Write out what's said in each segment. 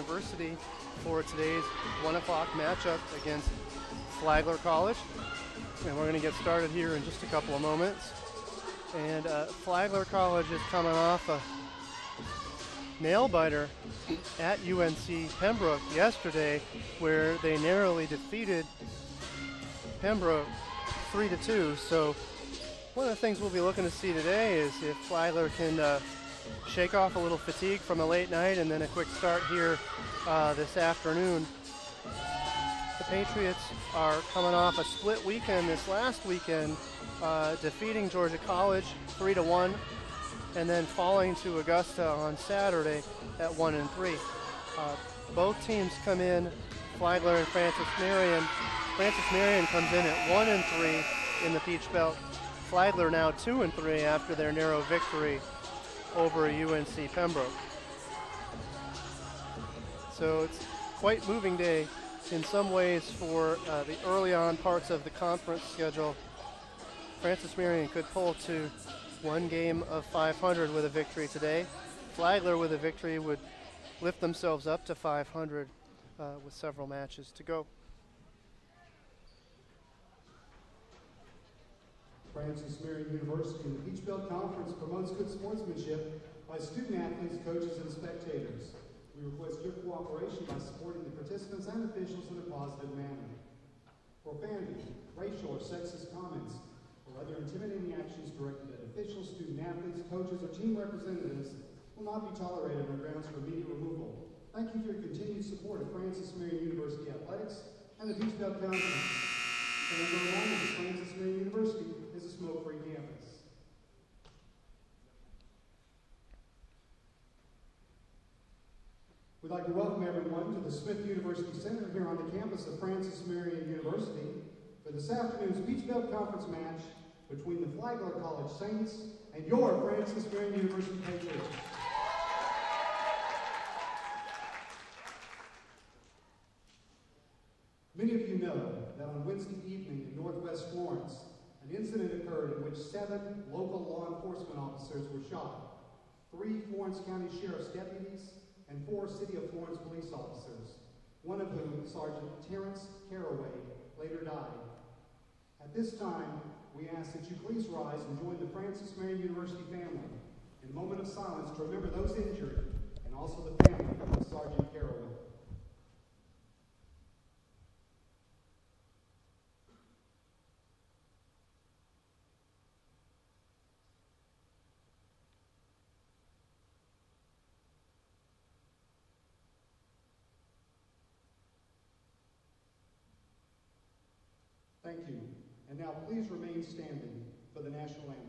University for today's 1 o'clock matchup against Flagler College. And we're going to get started here in just a couple of moments. And Flagler College is coming off a nail-biter at UNC Pembroke yesterday, where they narrowly defeated Pembroke 3-2. So one of the things we'll be looking to see today is if Flagler can shake off a little fatigue from a late night and then a quick start here this afternoon. The Patriots are coming off a split weekend this last weekend, defeating Georgia College 3-1, and then falling to Augusta on Saturday at 1-3. Both teams come in, Flagler and Francis Marion. Francis Marion comes in at 1-3 in the Peach Belt. Flagler now 2-3 after their narrow victory over UNC Pembroke. So it's quite moving day in some ways for the early on parts of the conference schedule. Francis Marion could pull to one game of 500 with a victory today. Flagler with a victory would lift themselves up to 500 with several matches to go. Francis Marion University in the Peach Belt Conference promotes good sportsmanship by student athletes, coaches, and spectators. We request your cooperation by supporting the participants and officials in a positive manner. Profanity, racial or sexist comments, or other intimidating actions directed at officials, student athletes, coaches, or team representatives will not be tolerated on grounds for immediate removal. Thank you for your continued support of Francis Marion University Athletics and the Peach Belt Conference. And as a reminder, Francis Marion University is a smoke-free campus. We'd like to welcome everyone to the Smith University Center here on the campus of Francis Marion University for this afternoon's Peach Belt Conference match between the Flagler College Saints and your Francis Marion University Patriots. Many of you know that on Wednesday evening in Northwest Florence, an incident occurred in which 7 local law enforcement officers were shot. 3 Florence County Sheriff's deputies and 4 City of Florence police officers, one of whom, Sergeant Terrence Caraway, later died. At this time, we ask that you please rise and join the Francis Marion University family in a moment of silence to remember those injured and also the family of Sergeant Caraway. Thank you. And now please remain standing for the national anthem.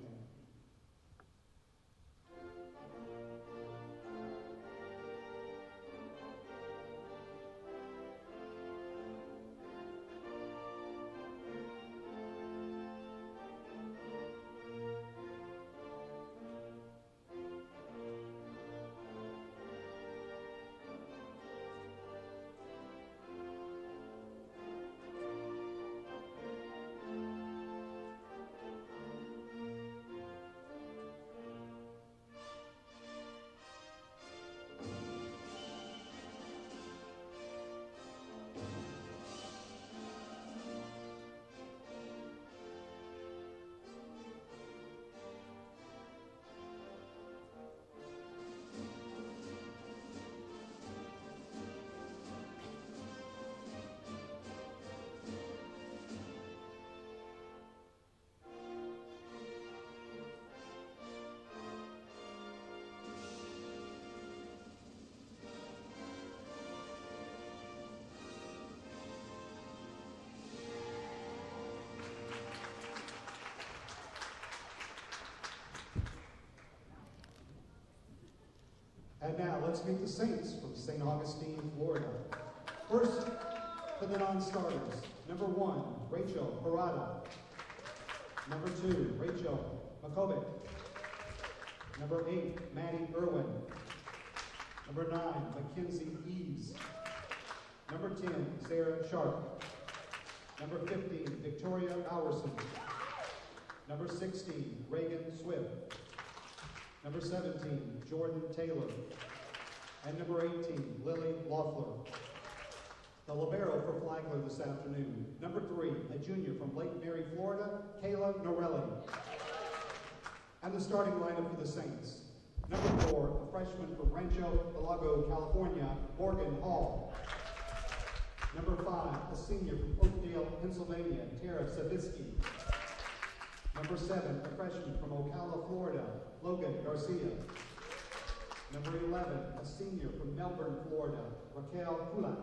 And now, let's meet the Saints from St. Augustine, Florida. First, for the non-starters, number 1, Rachel Parada. Number 2, Rachel Makovic. Number 8, Maddie Irwin. Number 9, Mackenzie Eves. Number 10, Sarah Sharp. Number 15, Victoria Bowerson. Number 16, Reagan Swift. Number 17, Jordan Taylor. And number 18, Lily Loeffler. The libero for Flagler this afternoon. Number 3, a junior from Lake Mary, Florida, Kayla Norelli. And the starting lineup for the Saints. Number 4, a freshman from Rancho Belago, California, Morgan Hall. Number 5, a senior from Oakdale, Pennsylvania, Tara Savitsky. Number 7, a freshman from Ocala, Florida, Logan Garcia. Number 11, a senior from Melbourne, Florida, Raquel Kulat.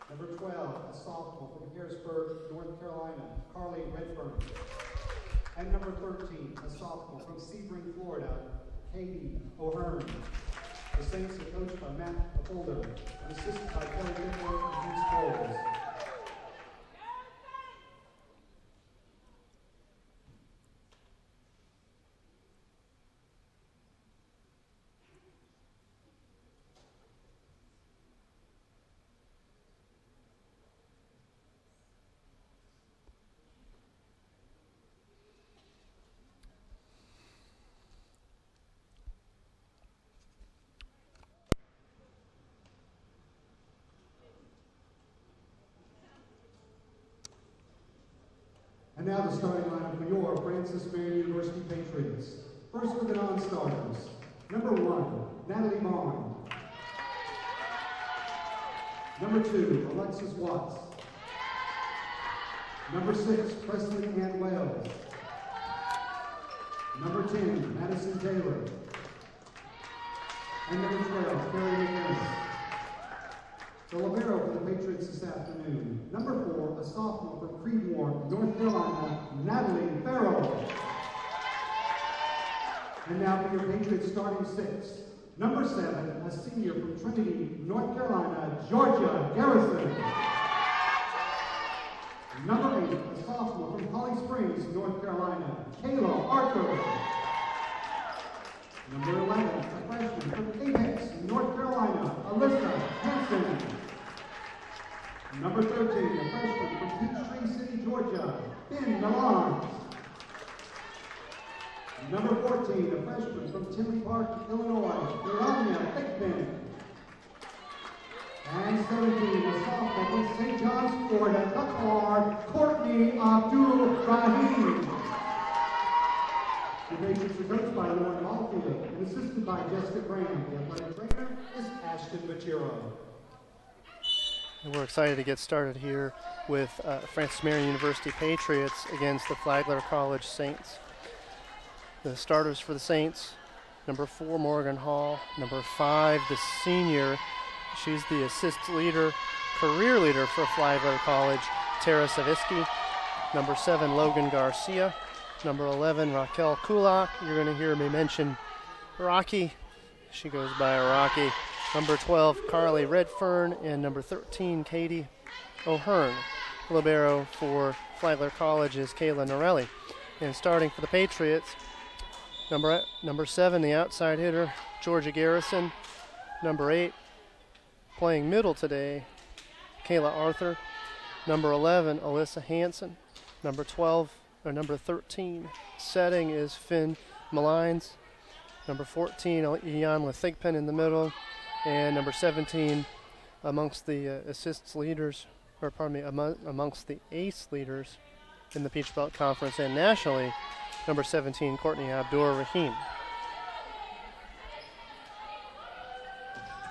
Number 12, a sophomore from Harrisburg, North Carolina, Carly Redfern. And number 13, a sophomore from Sebring, Florida, Katie O'Hearn. The Saints are coached by Matt Holder and assisted by Kelly Whitworth and Vince Bowles. And now the starting lineup for your Francis Marion University Patriots. First with the non-starters. Number 1, Natalie Vaughn. Number 2, Alexis Watts. Number 6, Presley Ann Wells. Number 10, Madison Taylor. And number 12, Carrie McInnes. The libero for the Patriots this afternoon. Number 4, a sophomore from Creedmoor, North Carolina, Natalie Farrell. And now for your Patriots starting 6. Number 7, a senior from Trinity, North Carolina, Georgia Garrison. Number 8, a sophomore from Holly Springs, North Carolina, Kayla Arthur. Number 11, a freshman from Apex, North Carolina, Alyssa Hanson. Number 13, a freshman from Peachtree City, Georgia, Ben Milan. Number 14, a freshman from Tinley Park, Illinois, Melania Hickman. And 17, a sophomore from St. John's, Florida, Qatar, Courtney Abdul-Rahim. The Patriots are coached by Lauren Malfield and assisted by Jessica Graham. The athletic trainer is Ashton Machiro. And we're excited to get started here with Francis Marion University Patriots against the Flagler College Saints. The starters for the Saints, number 4, Morgan Hall. Number 5, the senior. She's the assist leader, career leader for Flagler College, Tara Savitsky. Number 7, Logan Garcia. Number 11, Raquel Kulak. You're going to hear me mention Rocky. She goes by Rocky. Number 12, Carly Redfern. And number 13, Katie O'Hearn. Libero for Flagler College is Kayla Norelli. And starting for the Patriots, number 7, the outside hitter, Georgia Garrison. Number 8, playing middle today, Kayla Arthur. Number 11, Alyssa Hanson. Number 13, setting is Finn Malines. Number 14, Ian Lethigpen in the middle. And number 17, amongst the assists leaders, amongst the ace leaders in the Peach Belt Conference and nationally, number 17, Courtney Abdur-Rahim.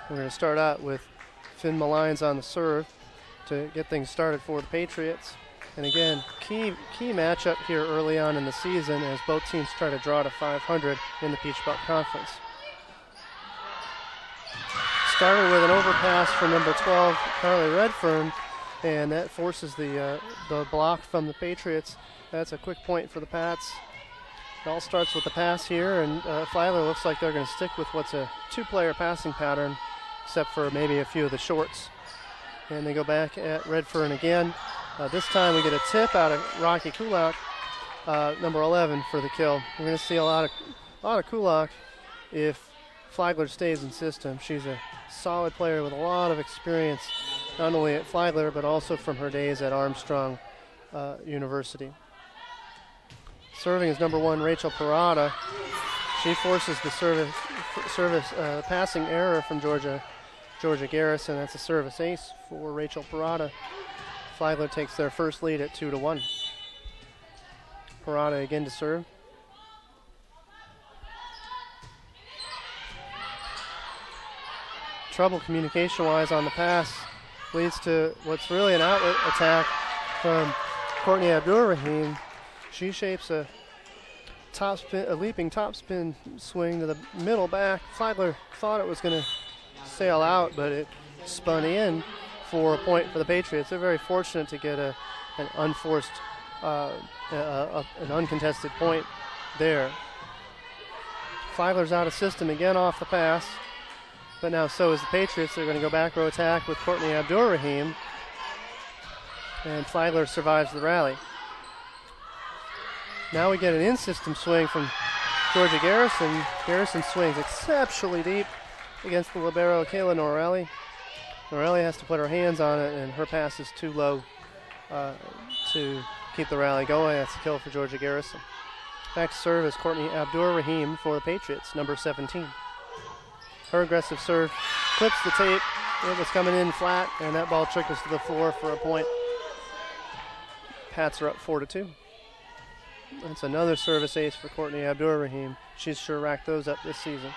We're going to start out with Finn Malines on the serve to get things started for the Patriots. And again, key matchup here early on in the season as both teams try to draw to 500 in the Peach Belt Conference. Started with an overpass from number 12, Carly Redfern, and that forces the block from the Patriots. That's a quick point for the Pats. It all starts with the pass here, and Flagler looks like they're going to stick with what's a 2-player passing pattern, except for maybe a few of the shorts. And they go back at Redfern again. This time we get a tip out of Rocky Kulak, number 11 for the kill. We're going to see a lot of Kulak if Flagler stays in system. She's a solid player with a lot of experience, not only at Flagler but also from her days at Armstrong University. Serving is number 1, Rachel Parada. She forces the service passing error from Georgia Garrison. That's a service ace for Rachel Parada. Flagler takes their first lead at 2-1. Parada again to serve. Trouble communication-wise on the pass leads to what's really an outlet attack from Courtney Abdur-Rahim. She shapes a leaping topspin swing to the middle back. Flagler thought it was going to sail out, but it spun in for a point for the Patriots. They're very fortunate to get an unforced, an uncontested point there. Flagler's out of system again off the pass, but now so is the Patriots. They're going to go back row attack with Courtney Abdur-Rahim, and Flagler survives the rally. Now we get an in-system swing from Georgia Garrison. Garrison swings exceptionally deep against the libero, Kayla Norelli. Norelli has to put her hands on it, and her pass is too low to keep the rally going. That's a kill for Georgia Garrison. Back to serve is Courtney Abdur-Rahim for the Patriots, number 17. Her aggressive serve clips the tape. It was coming in flat, and that ball trickles to the floor for a point. Pats are up 4-2. That's another service ace for Courtney Abdur-Rahim. She's sure racked those up this season.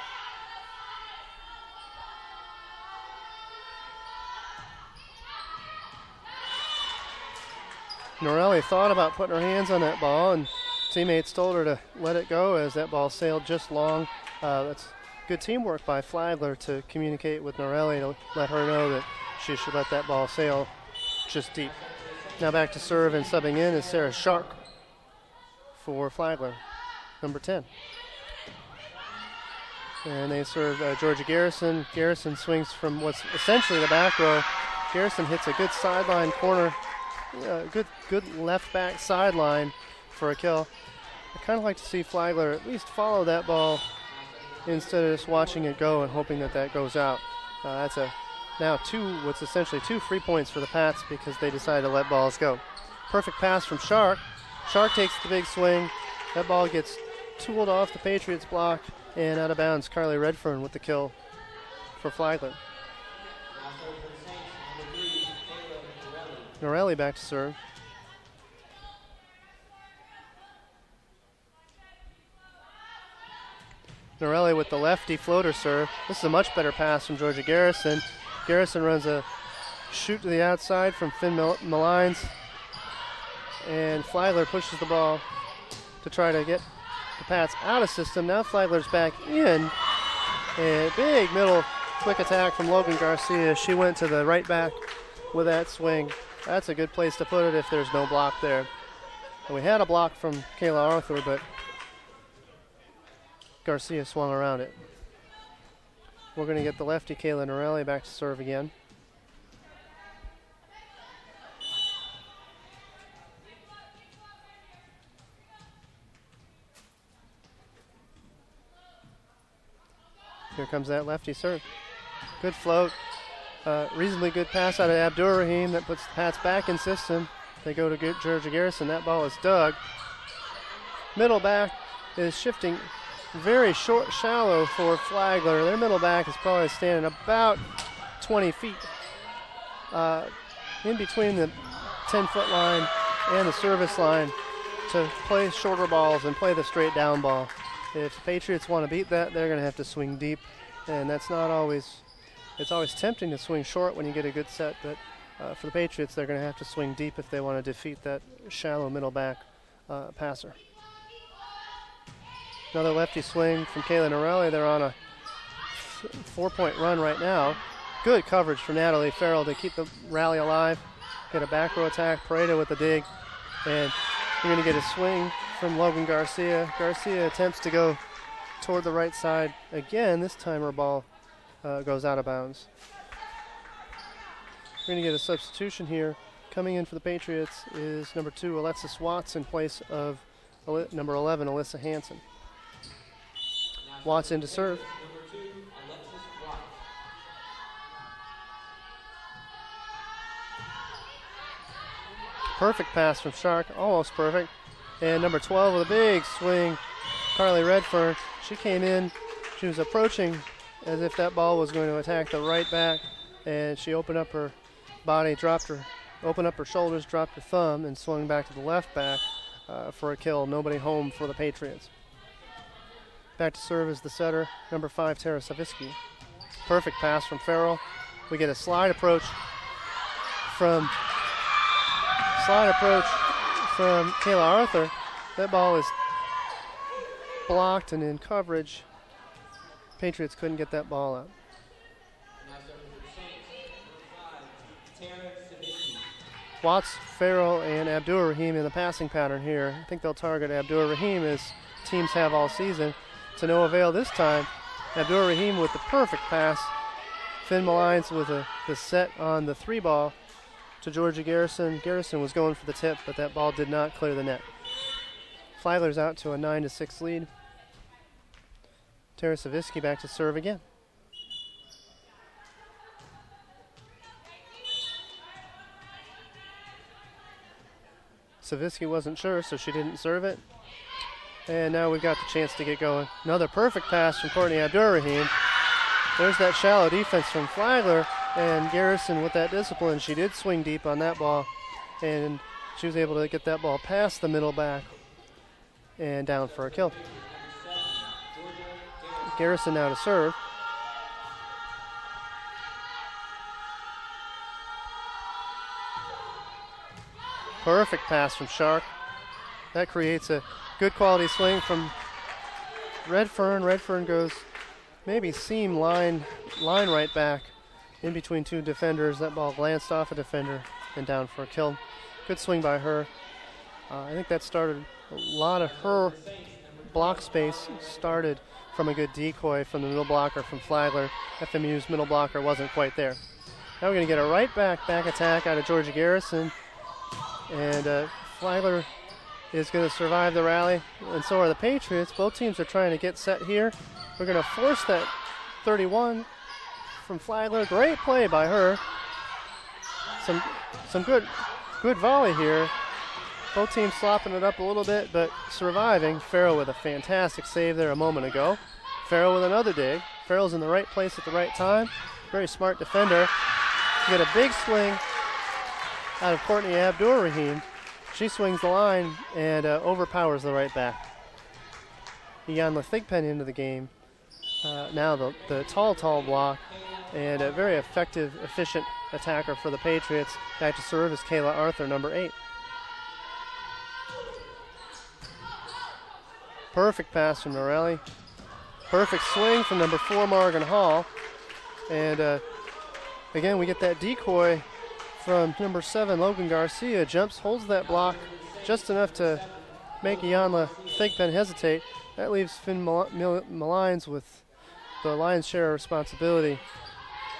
Norelli thought about putting her hands on that ball, and teammates told her to let it go as that ball sailed just long. That's good teamwork by Flagler to communicate with Norelli to let her know that she should let that ball sail just deep. Now back to serve and subbing in is Sarah Shark for Flagler, number 10. And they serve Georgia Garrison. Garrison swings from what's essentially the back row. Garrison hits a good sideline corner, good left back sideline for a kill. I kind of like to see Flagler at least follow that ball instead of just watching it go and hoping that that goes out. That's now what's essentially two free points for the Pats because they decided to let balls go. Perfect pass from Shark. Shark takes the big swing. That ball gets tooled off the Patriots block and out of bounds. Carly Redfern with the kill for Flagler. Norelli back to serve. Norelli with the lefty floater serve. This is a much better pass from Georgia Garrison. Garrison runs a shoot to the outside from Finn Malines. And Flagler pushes the ball to try to get the Pats out of system. Now Flagler's back in. A big middle quick attack from Logan Garcia. She went to the right back with that swing. That's a good place to put it if there's no block there. And we had a block from Kayla Arthur, but Garcia swung around it. We're going to get the lefty Kayla Norelli back to serve again. Here comes that lefty serve. Good float. Reasonably good pass out of Abdur-Rahim that puts the Pats back in system. They go to Georgia Garrison. That ball is dug. Middle back is shifting very short, shallow for Flagler. Their middle back is probably standing about 20 feet in between the 10-foot line and the service line to play shorter balls and play the straight down ball. If the Patriots want to beat that, they're going to have to swing deep, and that's not always, it's always tempting to swing short when you get a good set, but for the Patriots, they're going to have to swing deep if they want to defeat that shallow middle back passer. Another lefty swing from Kayla Norelli. They're on a 4-point run right now. Good coverage from Natalie Farrell to keep the rally alive. Get a back row attack. Pareto with the dig. And you're going to get a swing from Logan Garcia. Garcia attempts to go toward the right side again. This time her ball goes out of bounds. We're going to get a substitution here. Coming in for the Patriots is number 2, Alexis Watts, in place of number 11, Alyssa Hansen. Watts in to serve. Perfect pass from Shark, almost perfect. And number 12 with a big swing, Carly Redfern. She came in She was approaching as if that ball was going to attack the right back, and she opened up her body, opened up her shoulders, dropped her thumb, and swung back to the left back for a kill. Nobody home for the Patriots. Back to serve is the setter, number 5, Tara Savitsky. Perfect pass from Farrell. We get a slide approach from Kayla Arthur. That ball is blocked and in coverage. Patriots couldn't get that ball out. Watts, Farrell, and Abdur-Rahim in the passing pattern here. I think they'll target Abdur-Rahim as teams have all season. To no avail this time. Abdur-Rahim with the perfect pass. Finn Malines with the set on the 3 ball to Georgia Garrison. Garrison was going for the tip, but that ball did not clear the net. Flagler's out to a 9-6 lead. Tara Savitsky back to serve again. Savitsky wasn't sure, so she didn't serve it. And now we've got the chance to get going. Another perfect pass from Courtney Abdur-Rahim. There's that shallow defense from Flagler, and Garrison with that discipline. She did swing deep on that ball, and she was able to get that ball past the middle back and down for a kill. Garrison now to serve. Perfect pass from Shark. That creates a good quality swing from Redfern. Redfern goes maybe seam line right back in between 2 defenders. That ball glanced off a defender and down for a kill. Good swing by her. I think that started a lot of her block space started from a good decoy from the middle blocker from Flagler. FMU's middle blocker wasn't quite there. Now we're going to get a right back attack out of Georgia Garrison. And Flagler is going to survive the rally, and so are the Patriots. Both teams are trying to get set here. We're going to force that 31 from Flagler. Great play by her. Some good volley here. Both teams slopping it up a little bit, but surviving. Farrell with a fantastic save there a moment ago. Farrell with another dig. Farrell's in the right place at the right time. Very smart defender. You get a big swing out of Courtney Abdur-Rahim. She swings the line and overpowers the right back. Iyanla Thigpen into the game. Now the tall block and a very effective, efficient attacker for the Patriots. Back to serve is Kayla Arthur, number 8. Perfect pass from Norelli. Perfect swing from number 4, Morgan Hall. And again, we get that decoy from number 7, Logan Garcia. Jumps, holds that block just enough to make Iyanla Thigpen hesitate. That leaves Finn Malines with the lion's share of responsibility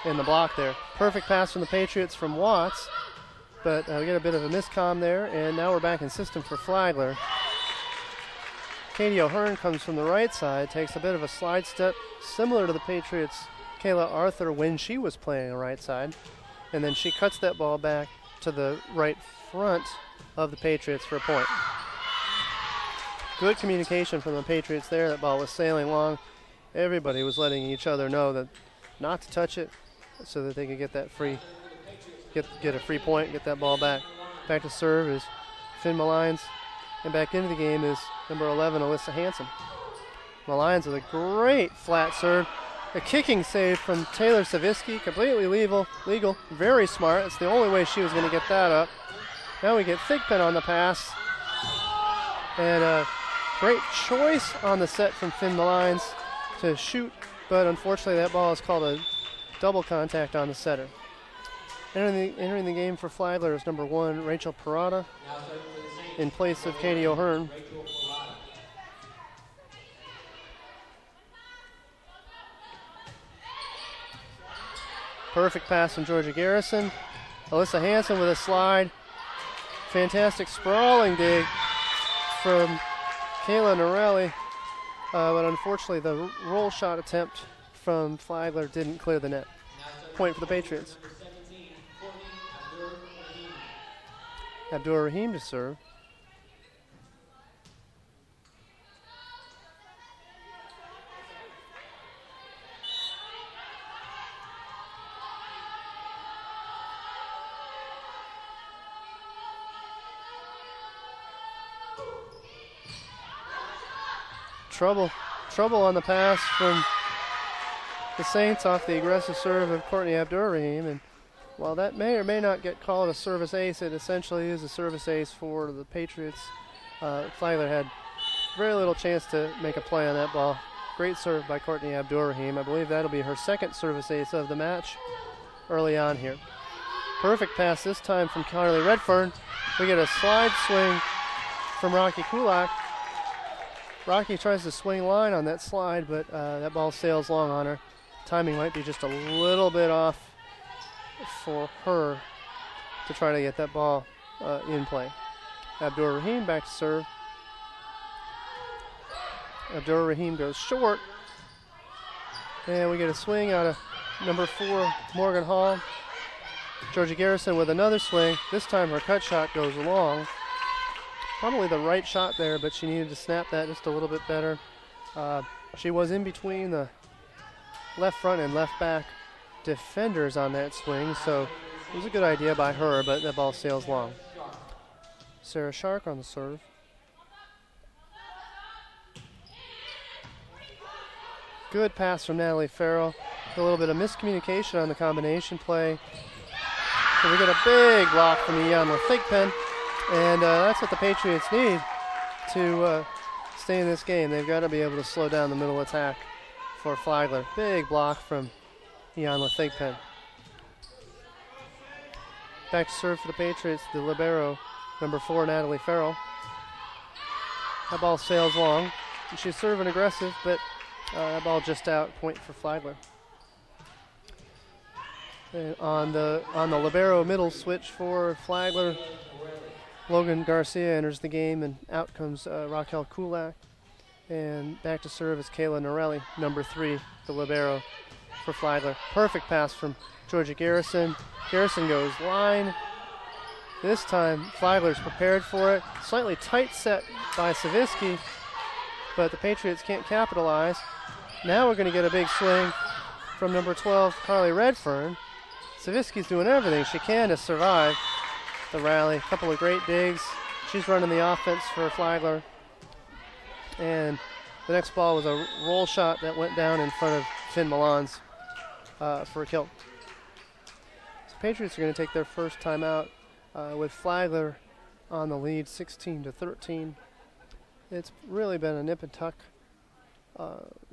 in the block there. Perfect pass from the Patriots from Watts, but we get a bit of a miscomm there, and now we're back in system for Flagler. Katie O'Hearn comes from the right side, takes a bit of a slide step, similar to the Patriots' Kayla Arthur when she was playing the right side, and then she cuts that ball back to the right front of the Patriots for a point. Good communication from the Patriots there. That ball was sailing long. Everybody was letting each other know that not to touch it so that they could get that free, get a free point, get that ball back. Back to serve is Finn Malines, and back into the game is number 11, Alyssa Hansen. Malines with a great flat serve. A kicking save from Taylor Savitsky, completely legal, very smart. It's the only way she was going to get that up. Now we get Thigpen on the pass. And a great choice on the set from Finn Malines to shoot, but unfortunately that ball is called a double contact on the setter. Entering the game for Flagler is number 1, Rachel Parada, in place of Katie O'Hearn. Perfect pass from Georgia Garrison. Alyssa Hansen with a slide. Fantastic sprawling dig from Kayla Norelli. But unfortunately the roll shot attempt from Flagler didn't clear the net. Point for the Patriots. Abdur-Rahim to serve. Trouble on the pass from the Saints off the aggressive serve of Courtney Abdurrahim. And while that may or may not get called a service ace, it essentially is a service ace for the Patriots. Flagler had very little chance to make a play on that ball. Great serve by Courtney Abdurrahim. I believe that'll be her second service ace of the match early on here. Perfect pass this time from Carly Redfern. We get a slide swing from Rocky Kulak. Rocky tries to swing line on that slide, but that ball sails long on her. Timing might be just a little bit off for her to try to get that ball in play. Abdurrahim back to serve. Abdurrahim goes short. And we get a swing out of number 4, Morgan Hall. Georgia Garrison with another swing. This time her cut shot goes long. Probably the right shot there, but she needed to snap that just a little bit better. She was in between the left front and left back defenders on that swing, so it was a good idea by her, but that ball sails long. Sarah Shark on the serve. Good pass from Natalie Farrell. A little bit of miscommunication on the combination play. So we get a big block from Iyanla Thigpen, and that's what the Patriots need to stay in this game. They've got to be able to slow down the middle attack for Flagler. Big block from Iyanla Thigpen. Back to serve for the Patriots, the libero, number 4, Natalie Farrell. That ball sails long. She's serving aggressive, but that ball just out, point for Flagler. And on the libero middle switch for Flagler, Logan Garcia enters the game, and out comes Raquel Kulak. And back to serve is Kayla Norelli, number 3, the libero for Flagler. Perfect pass from Georgia Garrison. Garrison goes line. This time Flagler's prepared for it. Slightly tight set by Savitsky, but the Patriots can't capitalize. Now we're going to get a big swing from number 12, Carly Redfern. Savitsky's doing everything she can to survive the rally. A couple of great digs. She's running the offense for Flagler. And the next ball was a roll shot that went down in front of Finn Milans for a kill. So Patriots are going to take their first timeout with Flagler on the lead, 16-13. It's really been a nip and tuck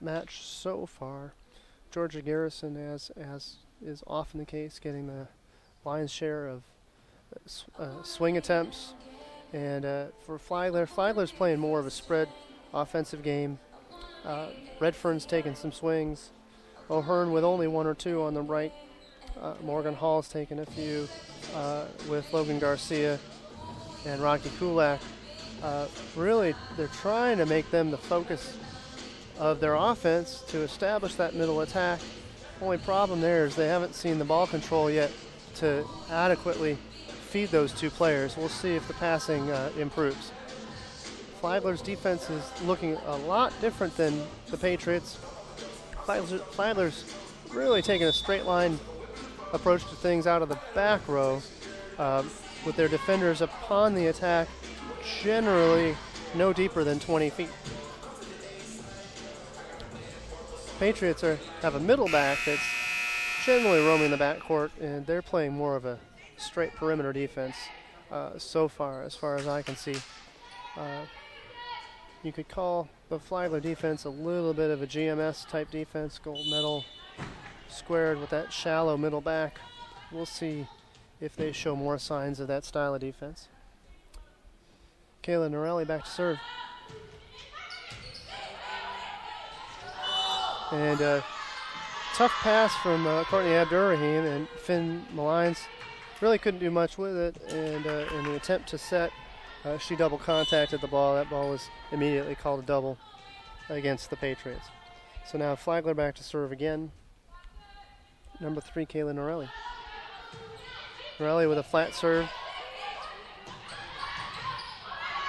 match so far. Georgia Garrison, as is often the case, getting the lion's share of swing attempts. And for Flagler, Flagler's playing more of a spread offensive game. Redfern's taking some swings. O'Hearn with only 1 or 2 on the right. Morgan Hall's taking a few with Logan Garcia and Rocky Kulak. Really, they're trying to make them the focus of their offense to establish that middle attack. Only problem there is they haven't seen the ball control yet to adequately feed those 2 players. We'll see if the passing improves. Flagler's defense is looking a lot different than the Patriots. Flagler's really taking a straight line approach to things out of the back row with their defenders upon the attack, generally no deeper than 20 feet. Patriots have a middle back that's generally roaming the backcourt, and they're playing more of a straight perimeter defense so far as I can see. You could call the Flagler defense a little bit of a GMS type defense, gold medal squared with that shallow middle back. We'll see if they show more signs of that style of defense. Kayla Norelli back to serve. And tough pass from Courtney Abdurrahim, and Finn Milans really couldn't do much with it. And in the attempt to set, she double contacted the ball. That ball was immediately called a double against the Patriots. So now Flagler back to serve again. Number 3, Kayla Norelli. Norelli with a flat serve.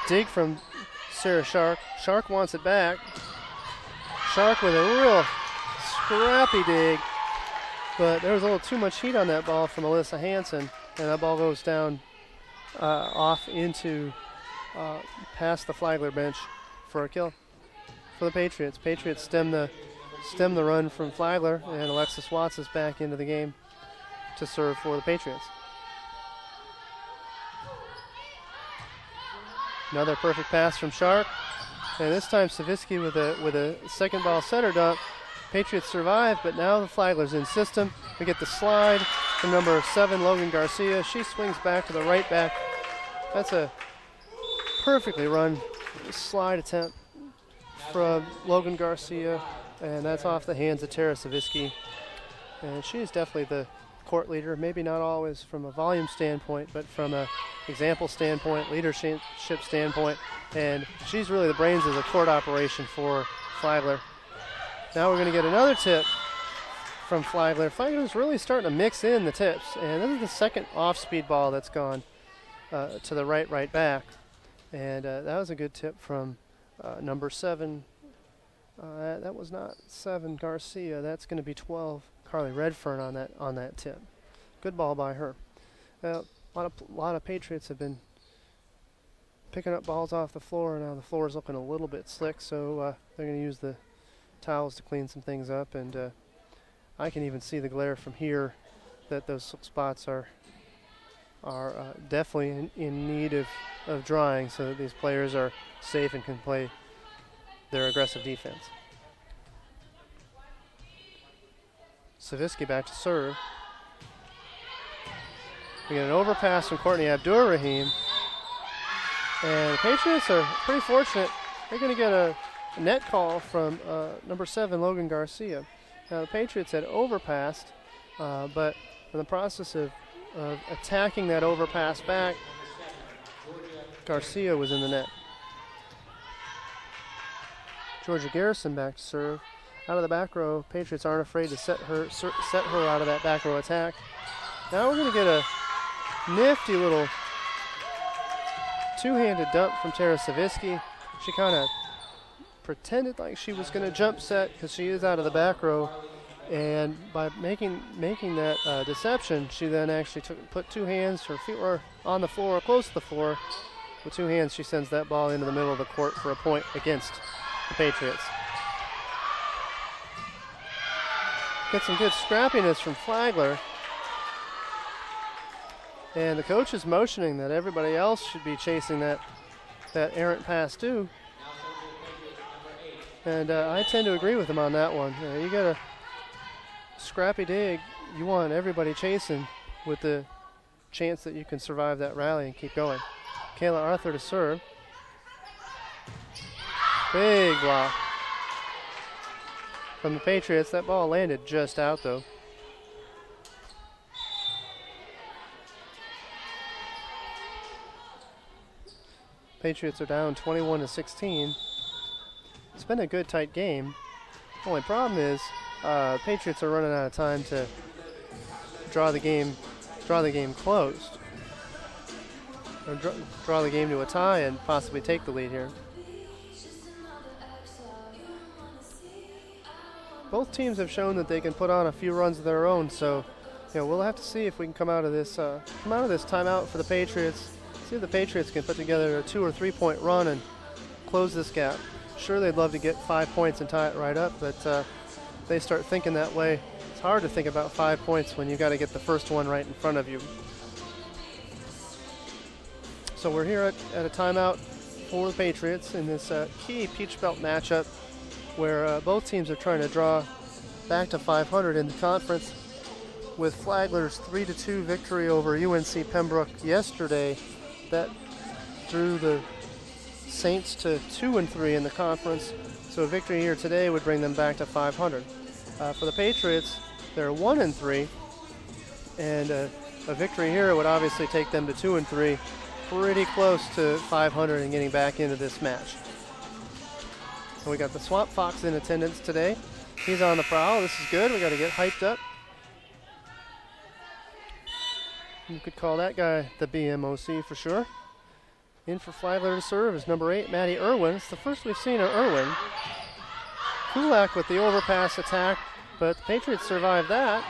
Dig from Sarah Shark. Shark wants it back. Shark with a real scrappy dig, but there was a little too much heat on that ball from Alyssa Hansen, and that ball goes down off into past the Flagler bench for a kill. for the Patriots. Patriots stem the run from Flagler, and Alexis Watts is back into the game to serve for the Patriots. Another perfect pass from Sharp, and this time Savitsky with a second ball center dump. Patriots survive, but now the Flagler's in system. We get the slide from number 7, Logan Garcia. She swings back to the right back. That's a perfectly run slide attempt from Logan Garcia, and that's off the hands of Tara Savitsky. And she is definitely the court leader, maybe not always from a volume standpoint, but from a example standpoint, leadership standpoint, and she's really the brains of the court operation for Flagler. Now we're going to get another tip from Flagler. Flagler's really starting to mix in the tips, and this is the second off-speed ball that's gone to the right back, and that was a good tip from number 7. That was not 7 Garcia. That's going to be 12 Carly Redfern on that tip. Good ball by her. A lot of Patriots have been picking up balls off the floor. Now the floor is looking a little bit slick, so they're going to use the towels to clean some things up. And I can even see the glare from here that those spots are definitely in need of drying, so that these players are safe and can play their aggressive defense. Savitsky back to serve. We get an overpass from Courtney Abdur-Rahim. And the Patriots are pretty fortunate. They're going to get a net call from number 7, Logan Garcia. Now the Patriots had overpassed, but in the process of attacking that overpass back, Garcia was in the net. Georgia Garrison back to serve. Out of the back row, Patriots aren't afraid to set her out of that back row attack. Now we're going to get a nifty little two-handed dump from Tara Savitsky. She kind of pretended like she was going to jump set because she is out of the back row, and by making that deception, she then actually put two hands, her feet were on the floor, close to the floor. With two hands, she sends that ball into the middle of the court for a point against the Patriots. Get some good scrappiness from Flagler. And the coach is motioning that everybody else should be chasing that errant pass too. And I tend to agree with him on that one. You got a scrappy dig. You want everybody chasing with the chance that you can survive that rally and keep going. Kayla Arthur to serve. Big block from the Patriots. That ball landed just out though. Patriots are down 21-16. It's been a good tight game. Only problem is Patriots are running out of time to draw the game closed. Or draw the game to a tie and possibly take the lead here. Both teams have shown that they can put on a few runs of their own, so we'll have to see if we can come out of this timeout for the Patriots. See if the Patriots can put together a 2 or 3 point run and close this gap. Sure, they'd love to get 5 points and tie it right up, but if they start thinking that way, it's hard to think about 5 points when you got to get the first one right in front of you. So we're here at a timeout for the Patriots in this key Peach Belt matchup where both teams are trying to draw back to 500 in the conference. With Flagler's 3-2 victory over UNC Pembroke yesterday, that drew the Saints to 2-3 in the conference. So a victory here today would bring them back to 500. For the Patriots, they're 1-3, and a victory here would obviously take them to 2-3, pretty close to 500 and getting back into this match. And we got the Swamp Fox in attendance today. He's on the prowl. This is good. We got to get hyped up. You could call that guy the BMOC for sure. In for Flagler to serve is number 8, Maddie Irwin. It's the first we've seen of Irwin. Kulak with the overpass attack, but the Patriots survived that.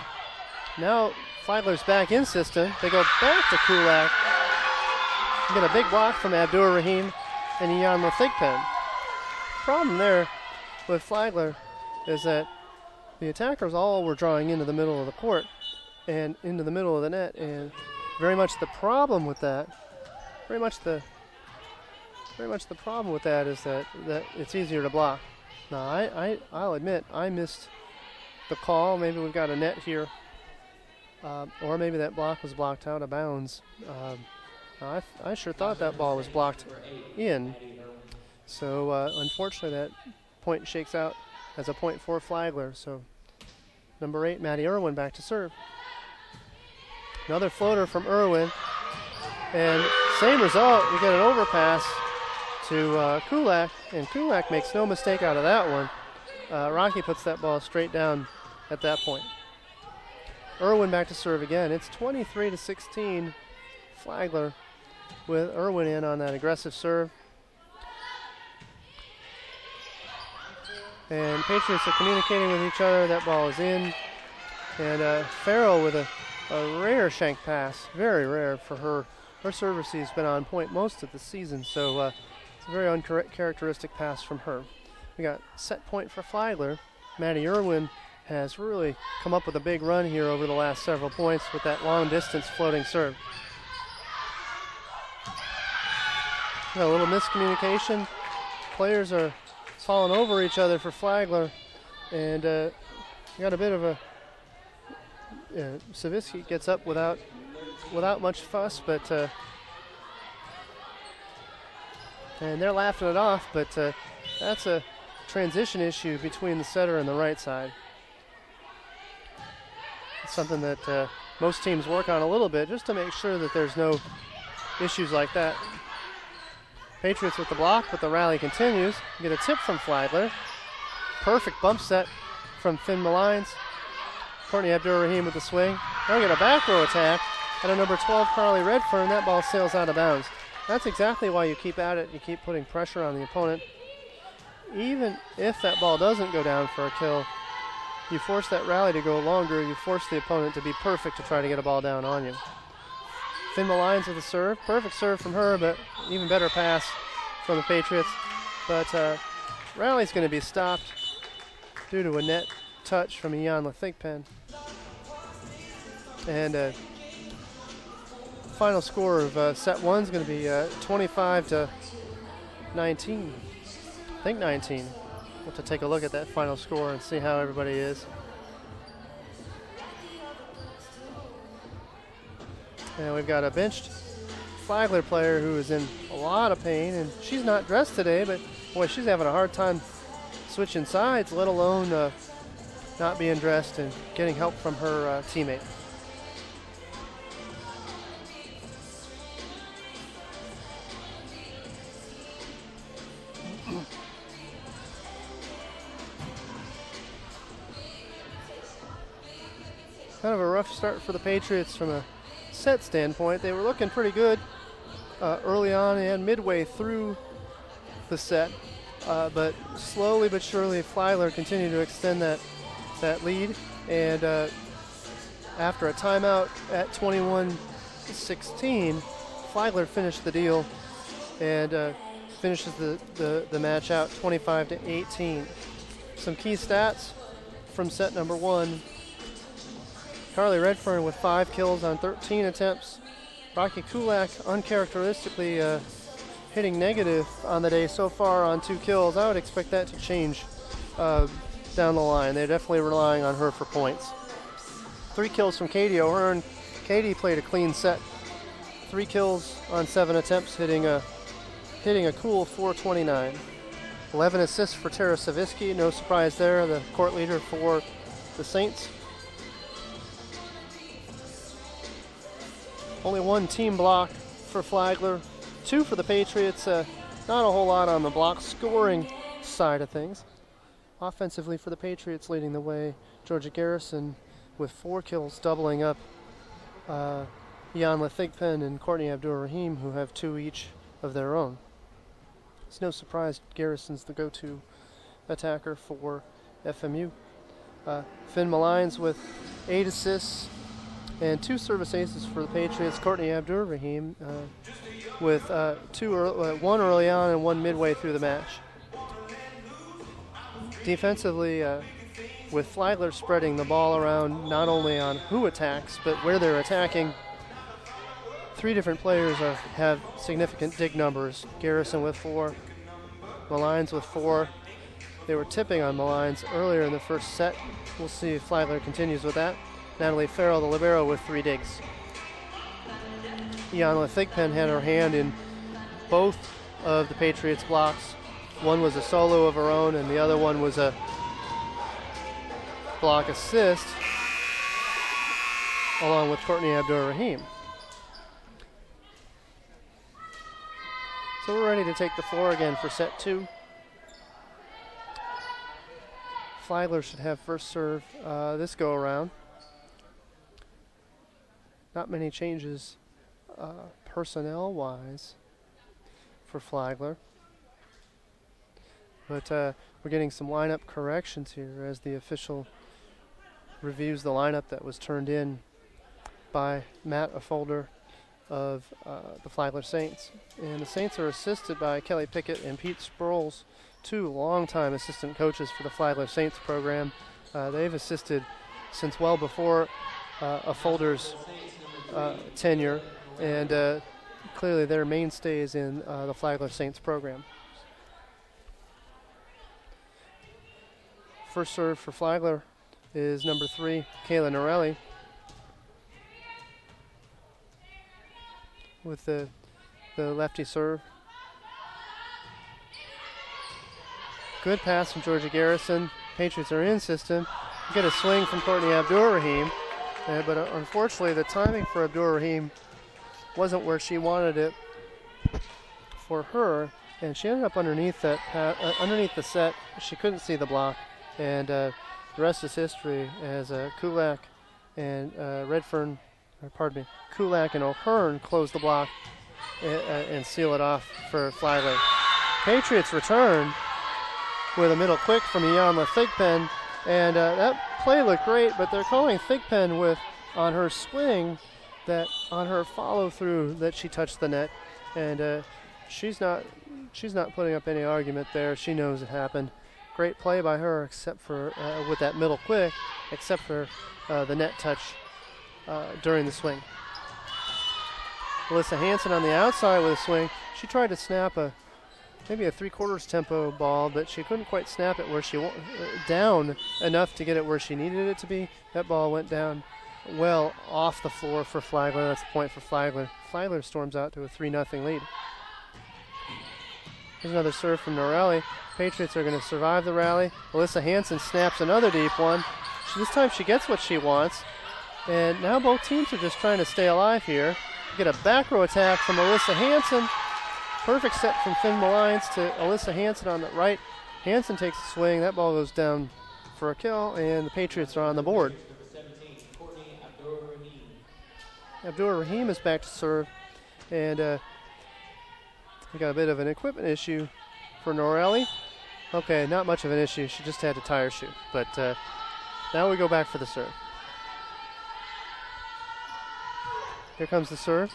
Now Flagler's back in system. They go back to Kulak. You get a big block from Abdur-Rahim and Ian Thigpen. Problem there, with Flagler is that the attackers all were drawing into the middle of the court and into the middle of the net, and very much the problem with that, very much the problem with that is that it's easier to block. Now, I'll admit I missed the call. Maybe we've got a net here, or maybe that block was blocked out of bounds. I sure thought that ball was blocked in. So unfortunately, that point shakes out as a point for Flagler. So number 8, Maddie Irwin, back to serve. Another floater from Irwin, and same result. We get an overpass to Kulak, and Kulak makes no mistake out of that one. Rocky puts that ball straight down at that point. Irwin back to serve again. It's 23-16. Flagler with Irwin in on that aggressive serve. And Patriots are communicating with each other. That ball is in. And Farrell with a rare shank pass. Very rare for her. Her service has been on point most of the season, so it's a very uncharacteristic pass from her. We got set point for Flagler. Maddie Irwin has really come up with a big run here over the last several points with that long distance floating serve. Got a little miscommunication. Players are falling over each other for Flagler, and got a bit of a Savitsky gets up without much fuss, but and they're laughing it off, but that's a transition issue between the setter and the right side. It's something that most teams work on a little bit just to make sure that there's no issues like that. Patriots with the block, but the rally continues. We get a tip from Flagler. Perfect bump set from Finn Malines. Courtney Abdur-Rahim with the swing. Now we get a back row attack at a number 12, Carly Redfern. That ball sails out of bounds. That's exactly why you keep at it. You keep putting pressure on the opponent. Even if that ball doesn't go down for a kill, you force that rally to go longer. You force the opponent to be perfect to try to get a ball down on you. Finn Malines with the serve. Perfect serve from her, but even better pass from the Patriots. But rally's going to be stopped due to a net touch from Ian Lathigpen. And final score of set one is going to be 25-19. I think 19. We'll have to take a look at that final score and see how everybody is. And we've got a benched Flagler player who is in a lot of pain, and she's not dressed today, but boy, she's having a hard time switching sides, let alone not being dressed and getting help from her teammate. Kind of a rough start for the Patriots from a set standpoint. They were looking pretty good early on and midway through the set, but slowly but surely Flagler continued to extend that lead, and after a timeout at 21-16, Flagler finished the deal and finishes the match out 25-18. Some key stats from set number one. Carly Redfern with 5 kills on 13 attempts. Rocky Kulak uncharacteristically hitting negative on the day so far on 2 kills. I would expect that to change down the line. They're definitely relying on her for points. 3 kills from Katie O'Hearn. Katie played a clean set. 3 kills on 7 attempts, hitting a cool .429. 11 assists for Tara Savitsky. No surprise there, the court leader for the Saints. Only 1 team block for Flagler, 2 for the Patriots. Not a whole lot on the block scoring side of things. Offensively for the Patriots, leading the way, Georgia Garrison with 4 kills, doubling up Jan Lathigpen and Courtney Abdur-Rahim, who have 2 each of their own. It's no surprise Garrison's the go-to attacker for FMU. Finn Malines with 8 assists and 2 service aces for the Patriots. Courtney Abdur-Rahim with 1 early on and 1 midway through the match. Defensively, with Flagler spreading the ball around not only on who attacks, but where they're attacking, 3 different players have significant dig numbers. Garrison with 4, Malines with 4. They were tipping on Malines earlier in the first set. We'll see if Flagler continues with that. Natalie Farrell, the libero, with 3 digs. Ianla Thigpen had her hand in both of the Patriots' blocks. One was a solo of her own, and the other one was a block assist, along with Courtney Abdur-Rahim. So we're ready to take the floor again for set 2. Flagler should have first serve this go around. Not many changes personnel-wise for Flagler. But we're getting some lineup corrections here as the official reviews the lineup that was turned in by Matt Affolter of the Flagler Saints. And the Saints are assisted by Kelly Pickett and Pete Sproles, 2 longtime assistant coaches for the Flagler Saints program. They've assisted since well before Affolter's tenure, and clearly they're mainstays in the Flagler Saints program. First serve for Flagler is number 3, Kayla Norelli, with the lefty serve. Good pass from Georgia Garrison. Patriots are in system. Get a swing from Courtney Abdur-Rahim, but unfortunately the timing for Abdur-Rahim wasn't where she wanted it for her, and she ended up underneath underneath the set. She couldn't see the block, and the rest is history as Kulak and Kulak and O'Hearn close the block and seal it off for Flagler. Patriots return with a middle quick from Ianla Thigpen, and that play looked great, but they're calling Thigpen on her swing, that on her follow through, that she touched the net, and she's not putting up any argument there. She knows it happened. Great play by her, except for with that middle quick, except for the net touch during the swing. Alyssa Hansen on the outside with a swing. She tried to snap maybe a 3/4 tempo ball, but she couldn't quite snap it where she down enough to get it where she needed it to be. That ball went down well off the floor for Flagler. That's a point for Flagler. Flagler storms out to a 3-0 lead. Here's another serve from Norelli. Patriots are going to survive the rally. Alyssa Hansen snaps another deep one. This time she gets what she wants. And now both teams are just trying to stay alive here. Get a back row attack from Alyssa Hansen. Perfect set from Finn Malines to Alyssa Hansen on the right. Hansen takes a swing. That ball goes down for a kill, and the Patriots are on the board. Abdur-Rahim is back to serve, and we got a bit of an equipment issue for Norelli. Okay, not much of an issue. She just had to tie her shoe. But now we go back for the serve. Here comes the serve.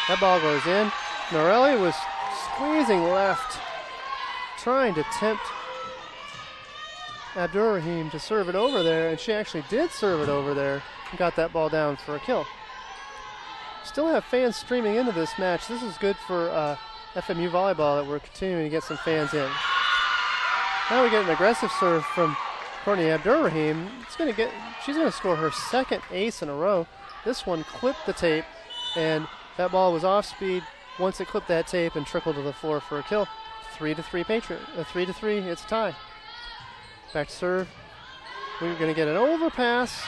That ball goes in. Norelli was squeezing left, trying to tempt Abdur-Rahim to serve it over there, and she actually did serve it over there and got that ball down for a kill. Still have fans streaming into this match. This is good for FMU volleyball that we're continuing to get some fans in. Now we get an aggressive serve from Courtney Abdur-Rahim. She's going to score her second ace in a row. This one clipped the tape, and that ball was off speed once it clipped that tape and trickled to the floor for a kill. 3-3 Patriot. 3-3. It's a tie. Back to serve. We're going to get an overpass.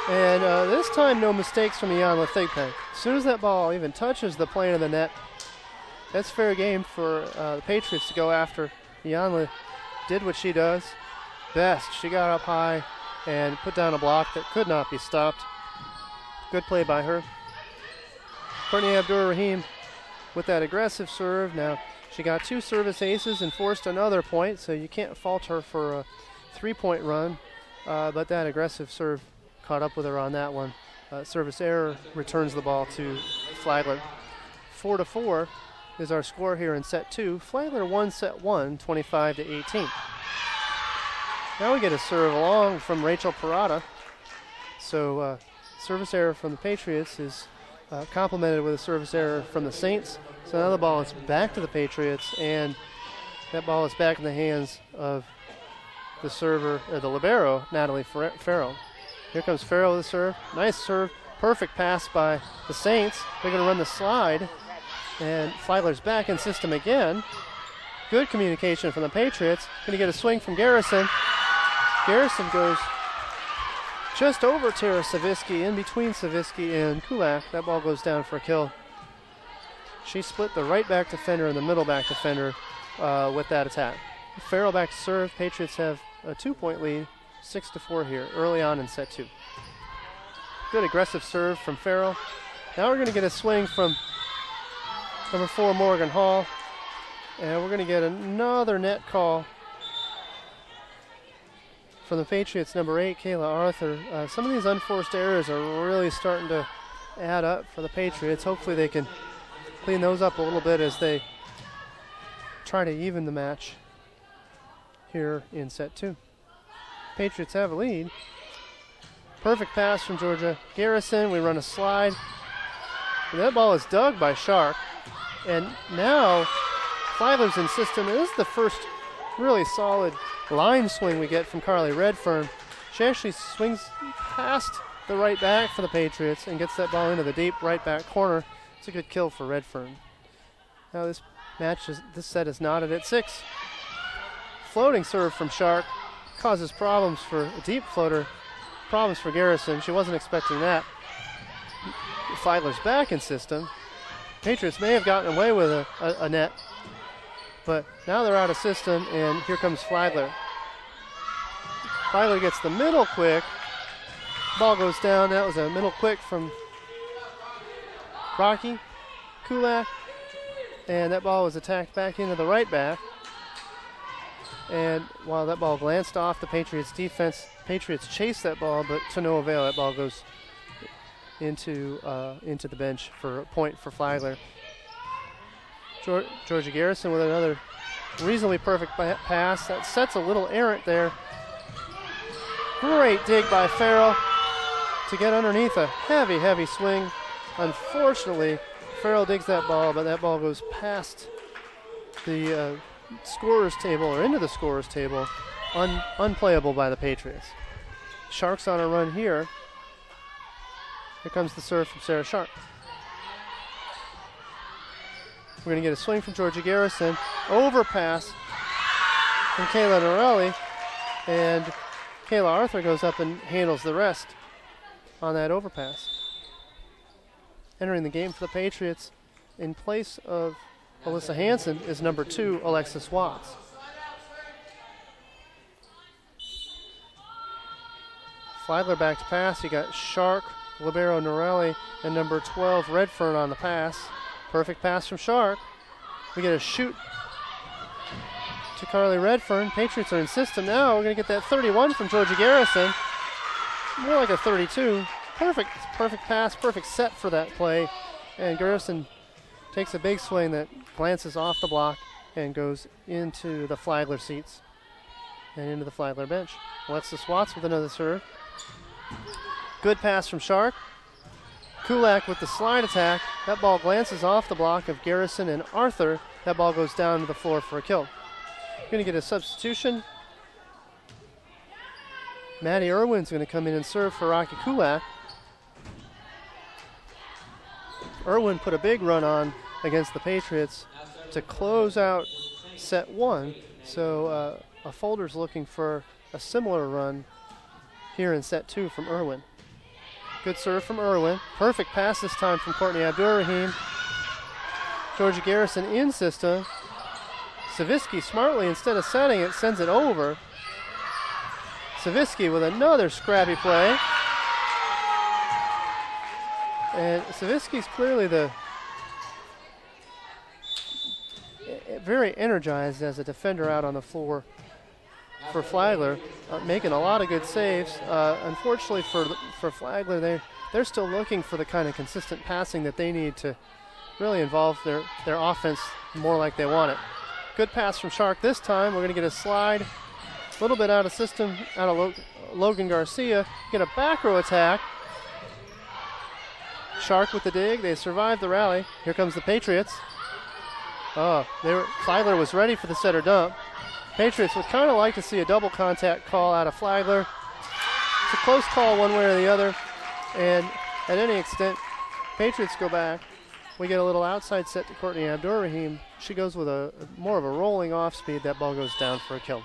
And this time, no mistakes from Ianla Thigpen. As soon as that ball even touches the plane of the net, that's fair game for the Patriots to go after. Ianla did what she does best. She got up high and put down a block that could not be stopped. Good play by her. Courtney Abdur-Rahim with that aggressive serve. Now, she got 2 service aces and forced another point, so you can't fault her for a 3-point run. But that aggressive serve caught up with her on that one. Service error returns the ball to Flagler. 4-4. is our score here in set 2. Flagler won set 1, 25-18. Now we get a serve along from Rachel Parada. So service error from the Patriots is complemented with a service error from the Saints. So now the ball is back to the Patriots, and that ball is back in the hands of the server, or the libero, Natalie Farrell. Here comes Farrell with the serve. Nice serve. Perfect pass by the Saints. They're going to run the slide, and Flagler's back in system again. Good communication from the Patriots. Going to get a swing from Garrison. Garrison goes just over Tara Savitsky, in between Savitsky and Kulak. That ball goes down for a kill. She split the right back defender and the middle back defender with that attack. Farrell back to serve. Patriots have a 2-point lead, 6-4 here, early on in set 2. Good aggressive serve from Farrell. Now we're going to get a swing from number 4, Morgan Hall. And we're going to get another net call from the Patriots, number 8, Kayla Arthur. Some of these unforced errors are really starting to add up for the Patriots. Hopefully they can clean those up a little bit as they try to even the match here in set 2. Patriots have a lead. Perfect pass from Georgia Garrison. We run a slide. And that ball is dug by Shark. And now Flagler's in system. This is the first really solid line swing we get from Carly Redfern. She actually swings past the right back for the Patriots and gets that ball into the deep right back corner. It's a good kill for Redfern. Now this set is knotted at 6. Floating serve from Shark causes problems for a deep floater. Problems for Garrison. She wasn't expecting that. Flagler's back in system. Patriots may have gotten away with a net, but now they're out of system, and here comes Flagler. Flagler gets the middle quick. Ball goes down. That was a middle quick from Rocky Kulak, and that ball was attacked back into the right back. And while that ball glanced off the Patriots defense, Patriots chased that ball, but to no avail. That ball goes into the bench for a point for Flagler. Georgia Garrison with another reasonably perfect pass. That sets a little errant there. Great dig by Farrell to get underneath a heavy, heavy swing. Unfortunately, Farrell digs that ball, but that ball goes past the scorer's table, or into the scorer's table, unplayable by the Patriots. Sharks on a run here. Here comes the serve from Sarah Shark. We're going to get a swing from Georgia Garrison. Overpass from Kayla Norelli. And Kayla Arthur goes up and handles the rest on that overpass. Entering the game for the Patriots in place of Alyssa Hansen is number 2, Alexis Watts. Flagler back to pass. You got Shark, libero Norelli, and number 12, Redfern on the pass. Perfect pass from Shark. We get a shoot to Carly Redfern. Patriots are in system now. We're going to get that 31 from Georgia Garrison. More like a 32. Perfect pass, perfect set for that play. And Garrison takes a big swing that glances off the block and goes into the Flagler seats and into the Flagler bench. Alexis Watts with another serve. Good pass from Shark. Kulak with the slide attack. That ball glances off the block of Garrison and Arthur. That ball goes down to the floor for a kill. Going to get a substitution. Maddie Irwin's going to come in and serve for Rocky Kulak. Irwin put a big run on against the Patriots to close out set 1. So a Folder's looking for a similar run here in set 2 from Irwin. Good serve from Irwin. Perfect pass this time from Courtney Abdurrahim. Georgia Garrison in system. Savitsky smartly, instead of setting it, sends it over. Savitsky with another scrappy play. And Savitsky's clearly very energized as a defender out on the floor for Flagler, making a lot of good saves. Unfortunately for Flagler, they're still looking for the kind of consistent passing that they need to really involve their offense more like they want it. Good pass from Shark this time. We're going to get a slide. A little bit out of system, out of Logan Garcia. Get a back row attack. Shark with the dig. They survived the rally. Here comes the Patriots. Oh, Flagler was ready for the setter dump. Patriots would kind of like to see a double contact call out of Flagler. It's a close call one way or the other. And at any extent, Patriots go back. We get a little outside set to Courtney Abdur-Rahim. She goes with a more of a rolling off speed. That ball goes down for a kill.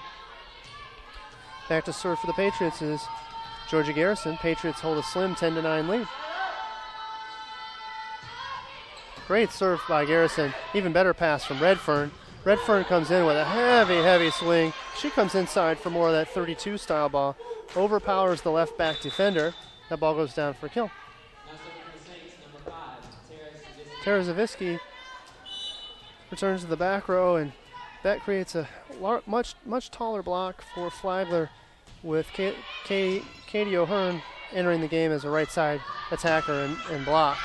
Back to serve for the Patriots is Georgia Garrison. Patriots hold a slim 10-9 lead. Great serve by Garrison. Even better pass from Redfern. Redfern comes in with a heavy swing. She comes inside for more of that 32 style ball. Overpowers the left back defender. That ball goes down for a kill. Tara Zavisky returns to the back row, and that creates a much taller block for Flagler with Katie O'Hearn entering the game as a right side attacker and block.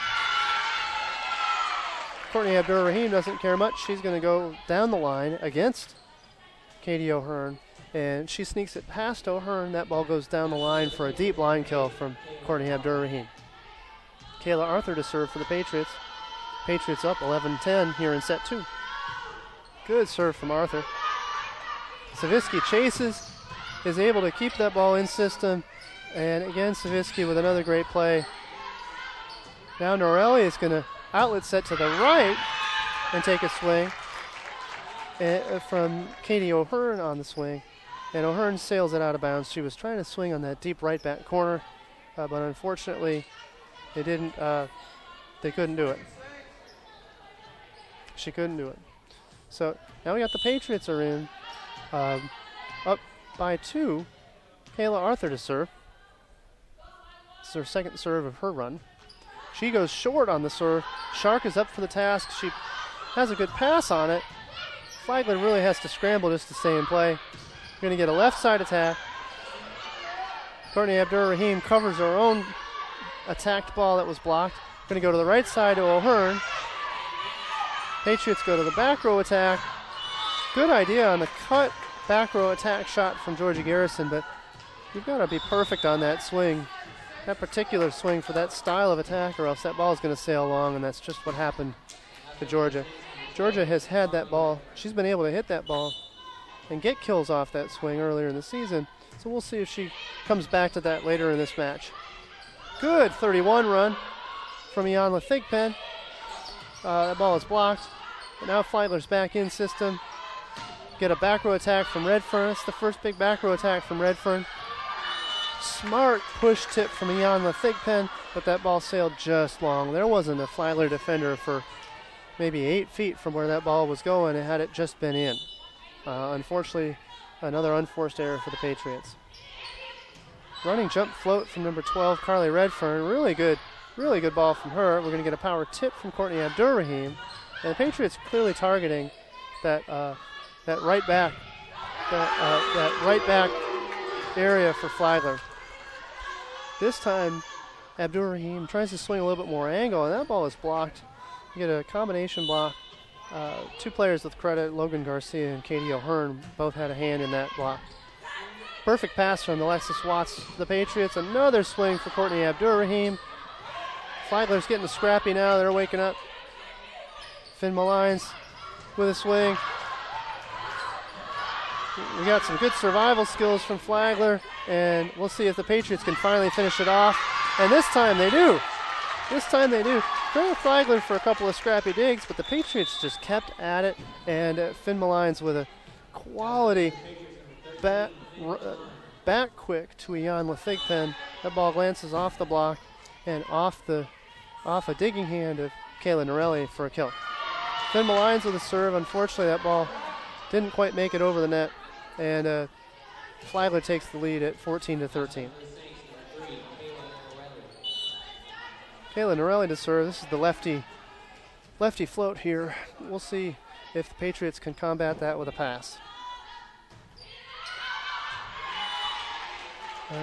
Courtney Abdur-Rahim doesn't care much. She's going to go down the line against Katie O'Hearn, and she sneaks it past O'Hearn. That ball goes down the line for a deep line kill from Courtney Abdur-Rahim. Kayla Arthur to serve for the Patriots. Patriots up 11-10 here in set 2. Good serve from Arthur. Savitsky chases, is able to keep that ball in system, and again Savitsky with another great play. Now Norelli is going to outlet set to the right and take a swing from Katie O'Hearn on the swing, and O'Hearn sails it out of bounds. She was trying to swing on that deep right back corner, but unfortunately they couldn't do it. She couldn't do it. So now we got the Patriots are in, up by 2. Kayla Arthur to serve. It's her second serve of her run. She goes short on the serve. Shark is up for the task. She has a good pass on it. Flagler really has to scramble just to stay in play. We're going to get a left side attack. Courtney Abdur-Rahim covers her own attacked ball that was blocked. Going to go to the right side to O'Hearn. Patriots go to the back row attack. Good idea on the cut back row attack shot from Georgia Garrison, but you've got to be perfect on that swing, that particular swing for that style of attack, or else that ball is going to sail long, and that's just what happened to Georgia. Georgia has had that ball. She's been able to hit that ball and get kills off that swing earlier in the season, so we'll see if she comes back to that later in this match. Good 31 run from Iyanla Thigpen. That ball is blocked. But now Flagler's back in system. Get a back row attack from Redfern. It's the first big back row attack from Redfern. Smart push tip from Iyanla Thigpen, but that ball sailed just long. There wasn't a Flagler defender for maybe 8 feet from where that ball was going, had it just been in. Unfortunately, another unforced error for the Patriots. Running jump float from number 12, Carly Redfern. Really good ball from her. We're going to get a power tip from Courtney Abdur-Rahim. And the Patriots clearly targeting that right back, that right back area for Flagler. This time, Abdur-Rahim tries to swing a little bit more angle, and that ball is blocked. You get a combination block. 2 players with credit, Logan Garcia and Katie O'Hearn, both had a hand in that block. Perfect pass from Alexis Watts to the Patriots. Another swing for Courtney Abdur-Rahim. Flagler's getting scrappy now. They're waking up. Finn Malines with a swing. We got some good survival skills from Flagler, and we'll see if the Patriots can finally finish it off. And this time they do. Credit Flagler for a couple of scrappy digs, but the Patriots just kept at it, and Finn Malines with a quality back quick to Iyanla Thigpen. That ball glances off the block and off a digging hand of Kayla Norelli for a kill. Finn Malines with a serve. Unfortunately, that ball didn't quite make it over the net, and Flagler takes the lead at 14-13. Kayla Norelli to serve. This is the lefty float here. We'll see if the Patriots can combat that with a pass.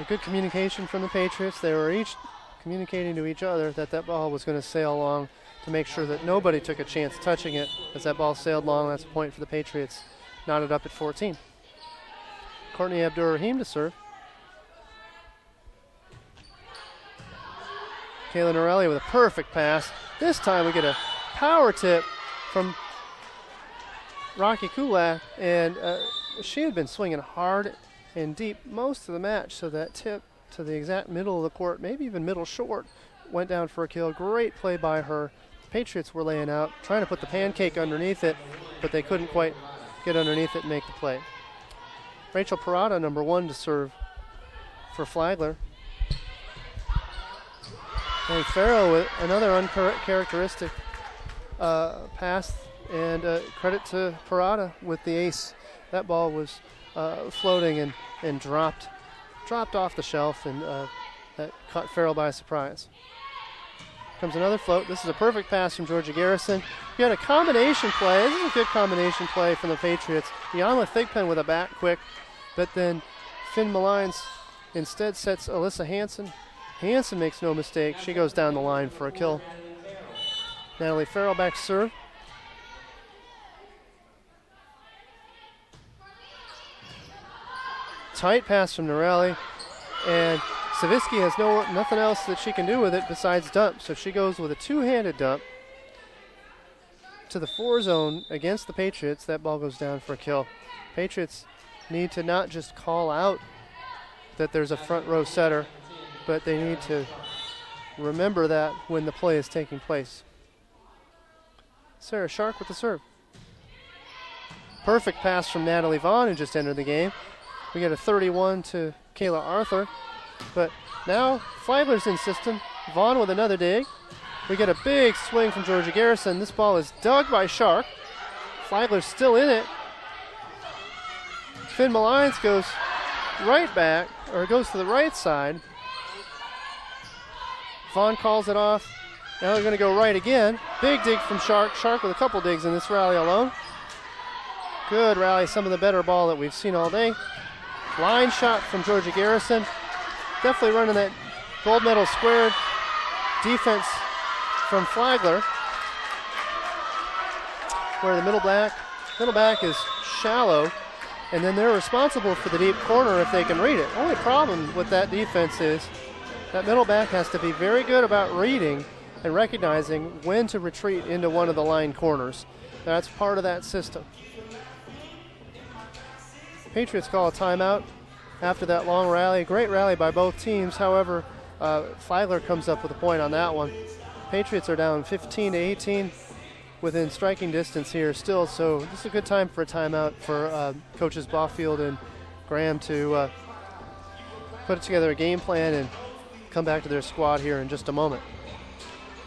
Good communication from the Patriots. They were each communicating to each other that that ball was going to sail along to make sure that nobody took a chance touching it. As that ball sailed long, that's a point for the Patriots. Knotted up at 14. Courtney Abdur-Rahim to serve. Kayla Norelli with a perfect pass. This time we get a power tip from Rocky Kulak, and she had been swinging hard and deep most of the match, so that tip to the exact middle of the court, maybe even middle short, went down for a kill. Great play by her. The Patriots were laying out, trying to put the pancake underneath it, but they couldn't quite get underneath it and make the play. Rachel Parada, number 1 to serve for Flagler. And Farrell with another uncharacteristic pass, and credit to Parada with the ace. That ball was floating and dropped off the shelf, and that caught Farrell by surprise. Comes another float. This is a perfect pass from Georgia Garrison. You had a combination play. This is a good combination play from the Patriots. Yanla Thigpen with a back quick, but then Finn Malines instead sets Alyssa Hansen. Hansen makes no mistake. She goes down the line for a kill. Natalie Farrell back to serve. Tight pass from Norelli, and Savitsky has nothing else that she can do with it besides dump, so she goes with a two-handed dump to the 4 zone against the Patriots. That ball goes down for a kill. Patriots need to not just call out that there's a front row setter, but they need to remember that when the play is taking place. Sarah Shark with the serve. Perfect pass from Natalie Vaughn, who just entered the game. We get a 31 to Kayla Arthur, but now Flagler's in system. Vaughn with another dig. We get a big swing from Georgia Garrison. This ball is dug by Shark. Flagler's still in it. Finn Malines goes right back, or goes to the right side. Vaughn calls it off. Now they're going to go right again. Big dig from Shark. Shark with a couple digs in this rally alone. Good rally, some of the better ball that we've seen all day. Line shot from Georgia Garrison. Definitely running that gold medal squared defense from Flagler, where the middle back is shallow, and then they're responsible for the deep corner if they can read it. Only problem with that defense is that middle back has to be very good about reading and recognizing when to retreat into one of the line corners. That's part of that system. Patriots call a timeout after that long rally. Great rally by both teams. However, Flagler comes up with a point on that one. Patriots are down 15-18 within striking distance here still, so this is a good time for a timeout for coaches Boffield and Graham to put together a game plan and come back to their squad here in just a moment.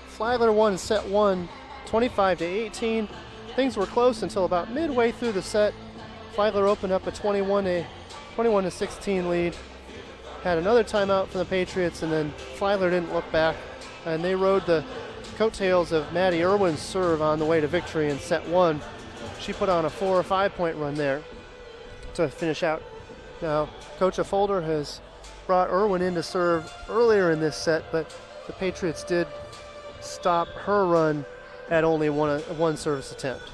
Flagler won set 1, 25-18. Things were close until about midway through the set. Flagler opened up a 21-16 lead. Had another timeout from the Patriots, and then Flagler didn't look back, and they rode the coattails of Maddie Irwin's serve on the way to victory in set 1. She put on a 4 or 5 point run there to finish out. Now, Coach Folder has brought Irwin in to serve earlier in this set, but the Patriots did stop her run at only one service attempt.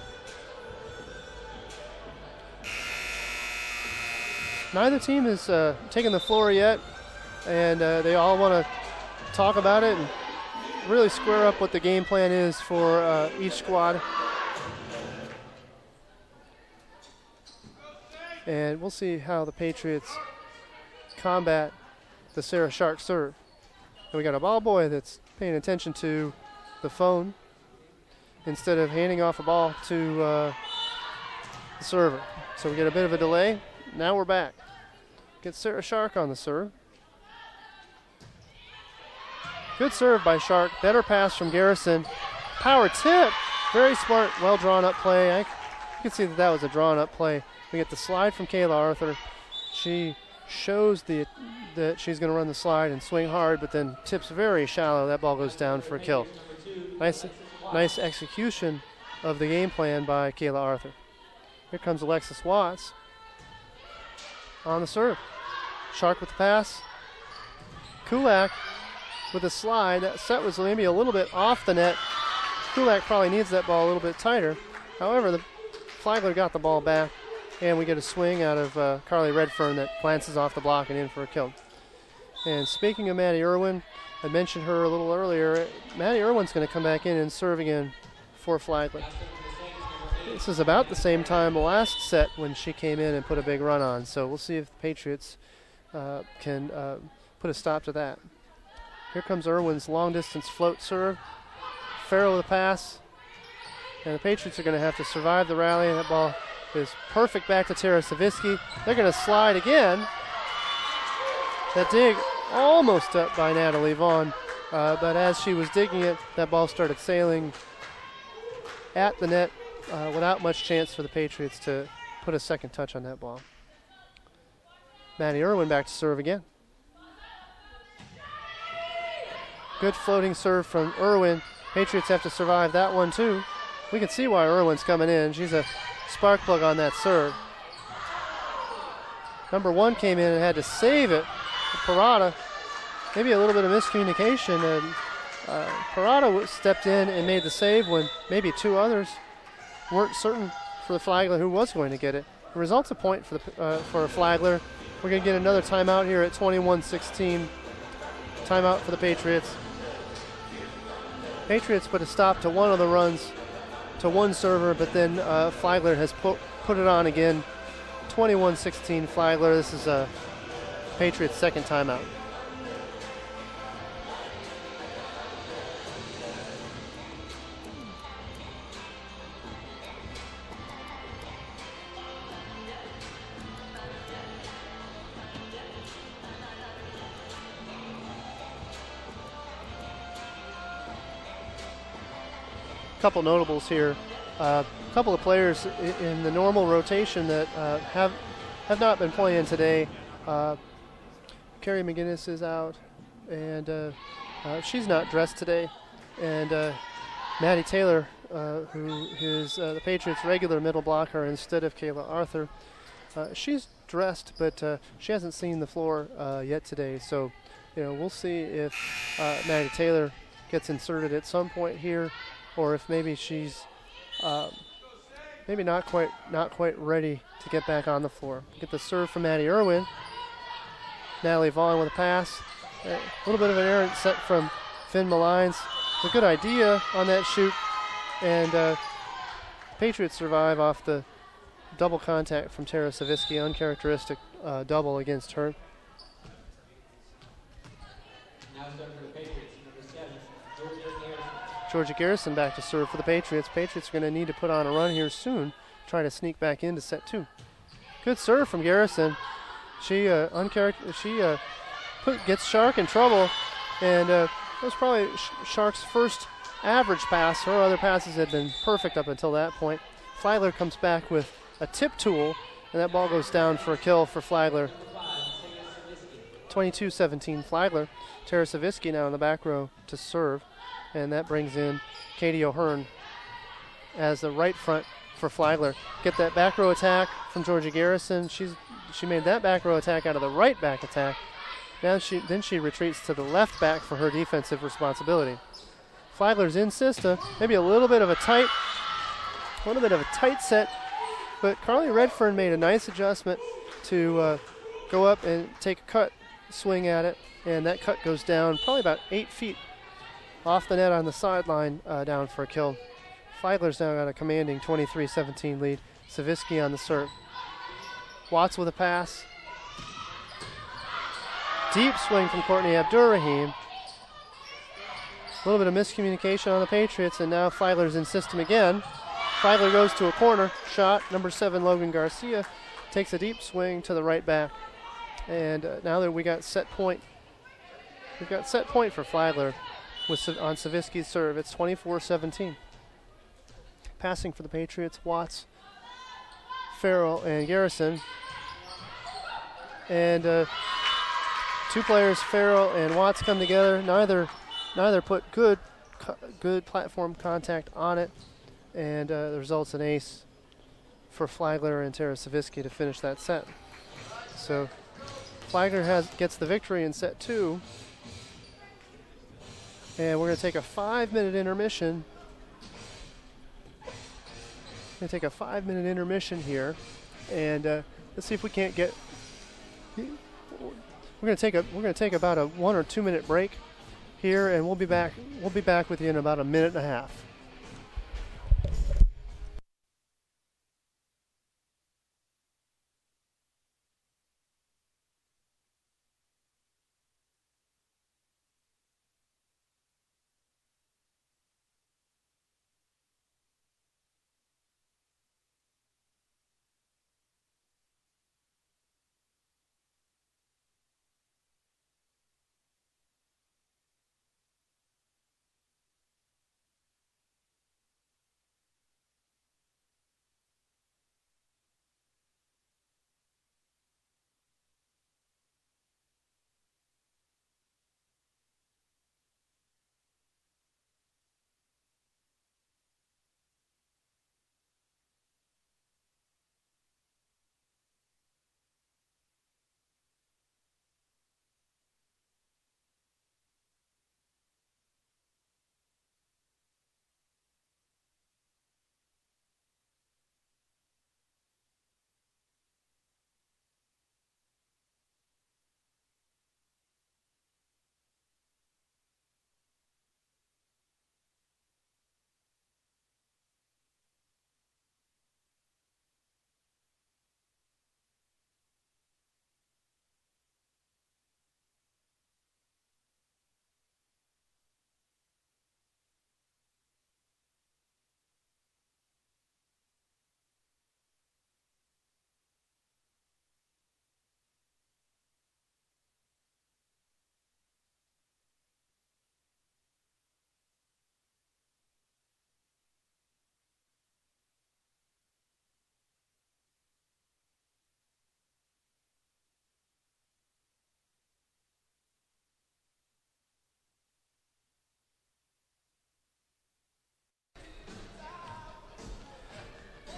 Neither team has taken the floor yet, and they all want to talk about it and really square up what the game plan is for each squad. And we'll see how the Patriots combat the Sarah Shark serve. And we got a ball boy that's paying attention to the phone instead of handing off a ball to the server. So we get a bit of a delay. Now we're back. Get Sarah Shark on the serve. Good serve by Shark. Better pass from Garrison. Power tip. Very smart, well drawn up play. You can see that was a drawn up play. We get the slide from Kayla Arthur. She shows that she's going to run the slide and swing hard, but then tips very shallow. That ball goes down for a kill. Nice execution of the game plan by Kayla Arthur. Here comes Alexis Watts on the serve. Shark with the pass. Kulak with a slide. That set was maybe a little bit off the net. Kulak probably needs that ball a little bit tighter. However, the Flagler got the ball back, and we get a swing out of Carly Redfern that glances off the block and in for a kill. And speaking of Maddie Irwin, I mentioned her a little earlier. Maddie Irwin's going to come back in and serve again for Flagler. This is about the same time last set when she came in and put a big run on. So we'll see if the Patriots can put a stop to that. Here comes Irwin's long-distance float serve. Farrell with a pass. And the Patriots are going to have to survive the rally. That ball is perfect back to Tara Savitsky. They're going to slide again. That dig almost up by Natalie Vaughn. But as she was digging it, that ball started sailing at the net without much chance for the Patriots to put a second touch on that ball. Maddie Irwin back to serve again. Good floating serve from Irwin. Patriots have to survive that one too. We can see why Irwin's coming in. She's a spark plug on that serve. Number 1 came in and had to save it. Parada, maybe a little bit of miscommunication, and Parada stepped in and made the save when maybe 2 others weren't certain for the Flagler who was going to get it. The result's a point for Flagler. We're going to get another timeout here at 21-16. Timeout for the Patriots. Patriots put a stop to one of the runs to one server, but then Flagler has put it on again. 21-16 Flagler. This is Patriots' second timeout. Couple notables here. A couple of players in the normal rotation that have not been playing today. Carrie McGinnis is out, and she's not dressed today. And Maddie Taylor, who is the Patriots' regular middle blocker instead of Kayla Arthur, she's dressed, but she hasn't seen the floor yet today. So, we'll see if Maddie Taylor gets inserted at some point here, or if maybe she's maybe not quite ready to get back on the floor. Get the serve from Maddie Irwin. Natalie Vaughn with a pass. A little bit of an errant set from Finn Malines. It's a good idea on that shoot, and Patriots survive off the double contact from Tara Savitsky, uncharacteristic double against her. Now starting for the Patriots, number 7, Georgia Garrison. Georgia Garrison back to serve for the Patriots. Patriots are going to need to put on a run here soon, try to sneak back into set 2. Good serve from Garrison. She gets Shark in trouble, and that was probably Shark's first average pass. Her other passes had been perfect up until that point. Flagler comes back with a tip tool, and that ball goes down for a kill for Flagler. 22-17 Flagler. Tara Savitsky now in the back row to serve, and that brings in Katie O'Hearn as the right front for Flagler. Get that back row attack from Georgia Garrison. She made that back row attack out of the right back attack. Now she retreats to the left back for her defensive responsibility. Flagler's in Sista, maybe a little bit of a tight set, but Carly Redfern made a nice adjustment to go up and take a cut swing at it, and that cut goes down probably about 8 feet off the net on the sideline, down for a kill. Flagler's now got a commanding 23-17 lead. Savitsky on the serve. Watts with a pass. Deep swing from Courtney Abdurrahim. A little bit of miscommunication on the Patriots, and now Flagler's in system again. Flagler goes to a corner shot. Number 7, Logan Garcia, takes a deep swing to the right back. And now that we got set point, we've got set point for Flagler on Savitsky's serve. It's 24-17. Passing for the Patriots, Watts, Farrell, and Garrison. And 2 players, Farrell and Watts, come together. Neither put good platform contact on it, and the results an ace for Flagler and Tara Savitsky to finish that set. So Flagler gets the victory in set 2. And we're going to take a 5-minute intermission. Going to take a 5-minute intermission here, and let's see if we can't get. We're going to take about a 1 or 2 minute break here, and we'll be back. We'll be back with you in about a minute and a half.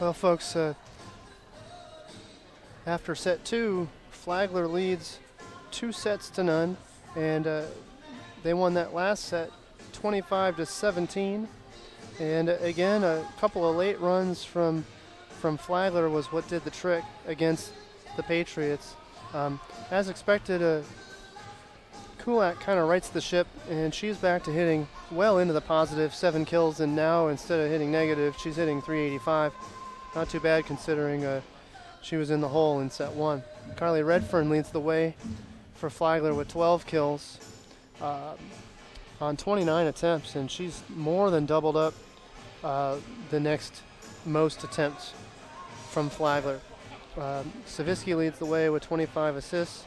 Well, folks, after set 2, Flagler leads 2-0, and they won that last set 25-17. And again, a couple of late runs from Flagler was what did the trick against the Patriots. As expected, Kulak kind of rights the ship, and she's back to hitting well into the positive, 7 kills, and now instead of hitting negative, she's hitting 385. Not too bad considering she was in the hole in set 1. Carly Redfern leads the way for Flagler with 12 kills on 29 attempts, and she's more than doubled up the next most attempts from Flagler. Savitsky leads the way with 25 assists.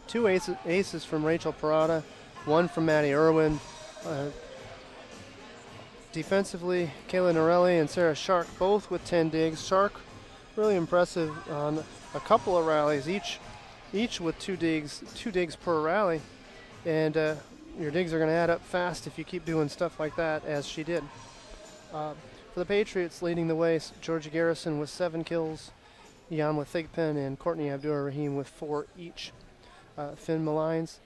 2 aces from Rachel Parada, 1 from Maddie Irwin. Defensively, Kayla Norelli and Sarah Shark both with 10 digs. Shark really impressive on a couple of rallies, each with 2 digs per rally. And your digs are going to add up fast if you keep doing stuff like that, as she did. For the Patriots, leading the way, Georgia Garrison with 7 kills, Yanwa Thigpen and Courtney Abdur-Rahim with 4 each. Finn Malines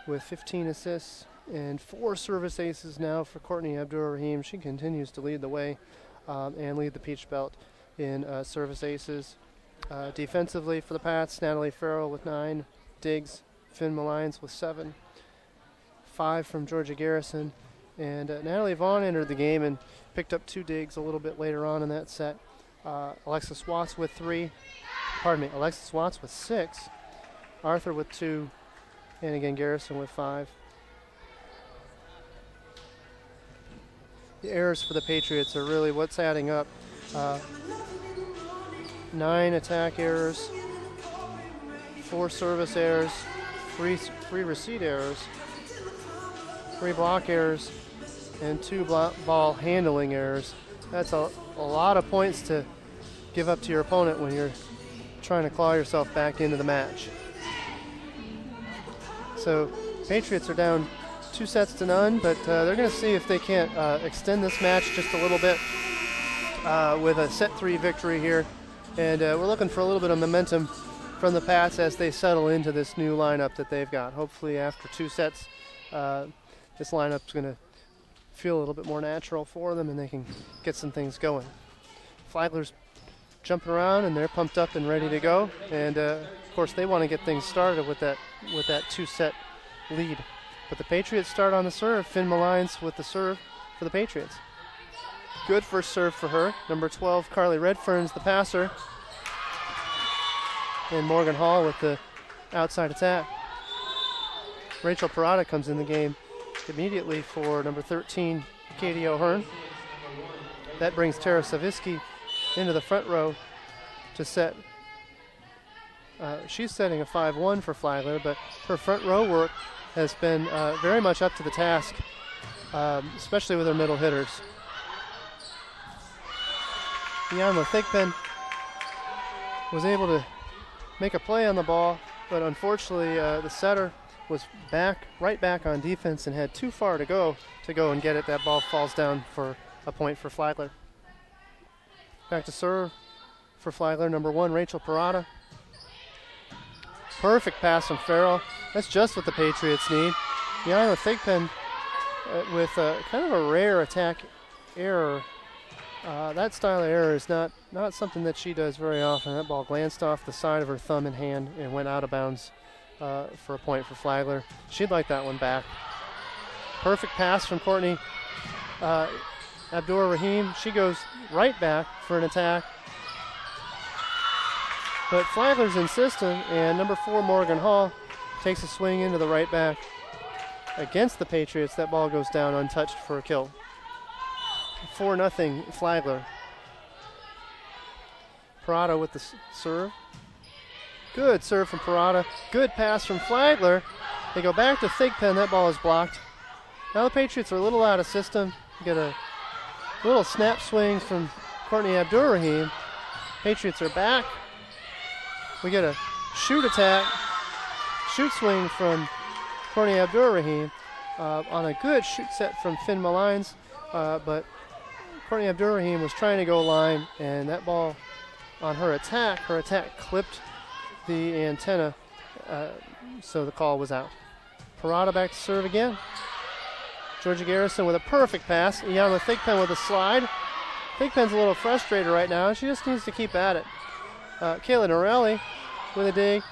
with 15 assists and 4 service aces now for Courtney Abdur-Rahim. She continues to lead the way and lead the Peach Belt in service aces. Defensively for the Pats, Natalie Farrell with 9 digs, Finn Malines with 7, 5 from Georgia Garrison, and Natalie Vaughn entered the game and picked up 2 digs a little bit later on in that set. Alexis Watts with 3, Alexis Watts with 6, Arthur with 2, and again Garrison with 5. The errors for the Patriots are really what's adding up. 9 attack errors, 4 service errors, 3 receipt errors, 3 block errors, and 2 ball handling errors. That's a lot of points to give up to your opponent when you're trying to claw yourself back into the match. So Patriots are down 2-0, but they're going to see if they can't extend this match just a little bit with a set 3 victory here. And we're looking for a little bit of momentum from the Pats as they settle into this new lineup that they've got. Hopefully after 2 sets, this lineup's going to feel a little bit more natural for them and they can get some things going. Flagler's jumping around and they're pumped up and ready to go. And of course they want to get things started with that 2-set lead. But the Patriots start on the serve. Finn Malines with the serve for the Patriots. Good first serve for her. Number 12, Carly Redfern's the passer. And Morgan Hall with the outside attack. Rachel Parada comes in the game immediately for number 13, Katie O'Hearn. That brings Tara Saviski into the front row to set. She's setting a 5-1 for Flagler, but her front row work has been very much up to the task, especially with her middle hitters. Yanla Thigpen was able to make a play on the ball, but unfortunately the setter was right back on defense and had too far to go and get it. That ball falls down for a point for Flagler. Back to serve for Flagler, number 1, Rachel Parada. Perfect pass from Farrell. That's just what the Patriots need. Yanla Thigpen with kind of a rare attack error. That style of error is not something that she does very often. That ball glanced off the side of her thumb and hand and went out of bounds for a point for Flagler. She'd like that one back. Perfect pass from Courtney Abdur-Rahim. She goes right back for an attack. But Flagler's insistent, and number 4, Morgan Hall, takes a swing into the right back. Against the Patriots, that ball goes down untouched for a kill. 4-0 Flagler. Parada with the serve. Good serve from Parada. Good pass from Flagler. They go back to Thigpen. That ball is blocked. Now the Patriots are a little out of system. Get a little snap swing from Courtney Abdur-Rahim. Patriots are back. We get a shoot swing from Courtney Abdur-Rahim on a good shoot set from Finn Malines, but Courtney Abdur-Rahim was trying to go line, and that ball on her attack clipped the antenna, so the call was out. Parada back to serve again. Georgia Garrison with a perfect pass. Iyanla Thigpen with a slide. Thigpen's a little frustrated right now. She just needs to keep at it. Kayla Norelli with a dig.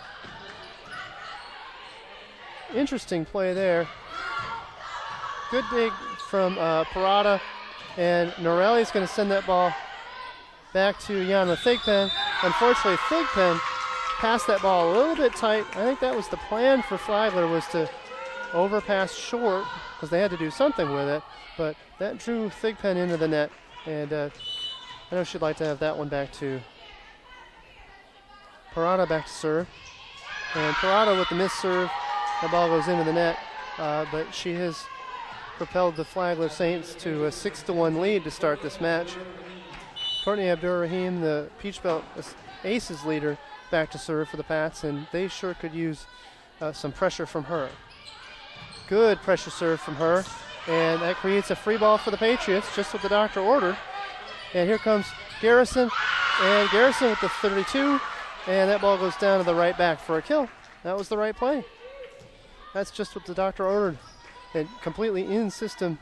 Interesting play there. Good dig from Parada. And Norelli's going to send that ball back to Iyanla Thigpen. Unfortunately, Thigpen passed that ball a little bit tight. I think that was the plan for Flagler, was to overpass short because they had to do something with it. But that drew Thigpen into the net. And I know she'd like to have that one back too. Parada back to serve. And Parada with the missed serve. The ball goes into the net. But she has propelled the Flagler Saints to a 6-1 lead to start this match. Courtney Abdur-Rahim, the Peach Belt Aces leader, back to serve for the Pats, and they sure could use some pressure from her. Good pressure serve from her, and that creates a free ball for the Patriots, just what the doctor ordered. And here comes Garrison, and Garrison with the 32, and that ball goes down to the right back for a kill. That was the right play. That's just what the doctor ordered. And completely in-system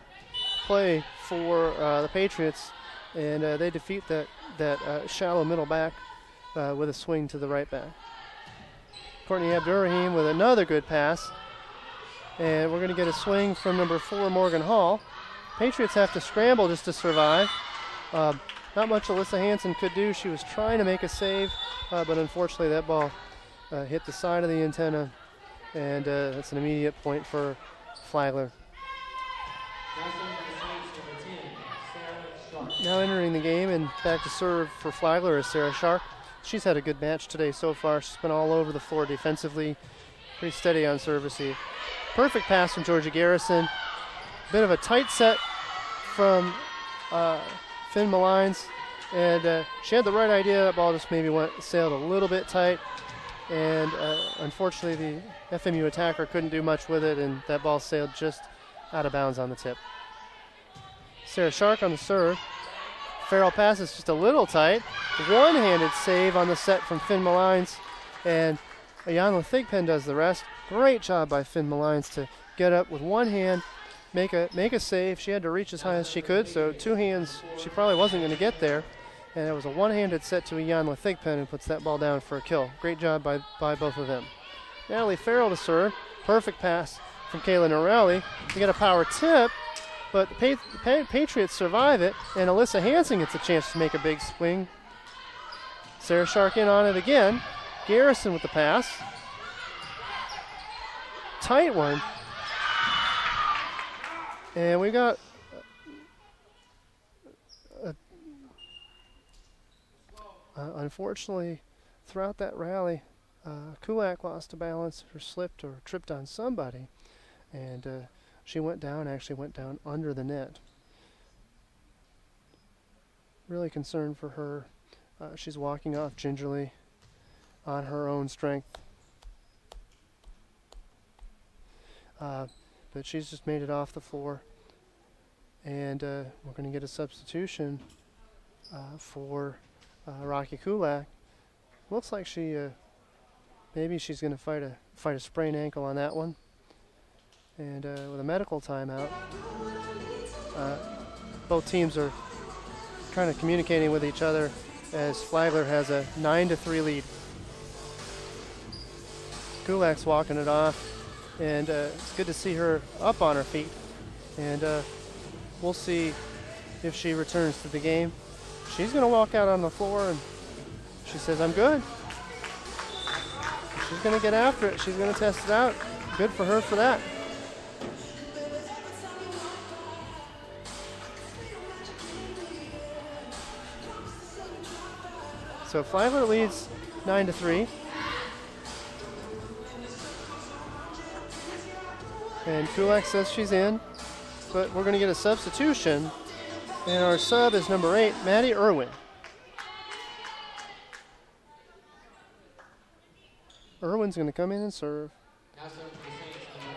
play for the Patriots, and they defeat that shallow middle back with a swing to the right back. Courtney Abdur-Rahim with another good pass, and we're going to get a swing from number 4, Morgan Hall. Patriots have to scramble just to survive. Not much Alyssa Hansen could do. She was trying to make a save, but unfortunately that ball hit the side of the antenna, and that's an immediate point for Flagler. Now entering the game and back to serve for Flagler is Sarah Shark. She's had a good match today so far. She's been all over the floor defensively, pretty steady on serve receive. Perfect pass from Georgia Garrison. Bit of a tight set from Finn Malines, and she had the right idea. That ball just maybe sailed a little bit tight, and unfortunately the FMU attacker couldn't do much with it, and that ball sailed just out of bounds on the tip. Sarah Shark on the serve. Farrell passes just a little tight. One-handed save on the set from Finn Malines, and Iyanla Thigpen does the rest. Great job by Finn Malines to get up with one hand make a save. She had to reach as high as she could, so two hands, she probably wasn't going to get there. And it was a one-handed set to Jan Thigpen, who puts that ball down for a kill. Great job by both of them. Natalie Farrell to serve. Perfect pass from Kayla Norelli. We get a power tip, but the Patriots survive it, and Alyssa Hansen gets a chance to make a big swing. Sarah Shark in on it again. Garrison with the pass. Tight one. And we got unfortunately, throughout that rally, Kulak lost a balance or slipped or tripped on somebody, and she actually went down under the net. Really concerned for her. She's walking off gingerly on her own strength. But she's just made it off the floor. And we're going to get a substitution for Rocky Kulak. Looks like maybe she's going to fight a sprained ankle on that one. And with a medical timeout, both teams are kind of communicating with each other as Flagler has a 9-3 lead. Kulak's walking it off, and it's good to see her up on her feet. And we'll see if she returns to the game. She's going to walk out on the floor, and she says, "I'm good." She's going to get after it. She's going to test it out. Good for her for that. So Flagler leads 9-3. And Kulak says she's in, but we're going to get a substitution. And our sub is number 8, Maddie Irwin. Irwin's going to come in and serve.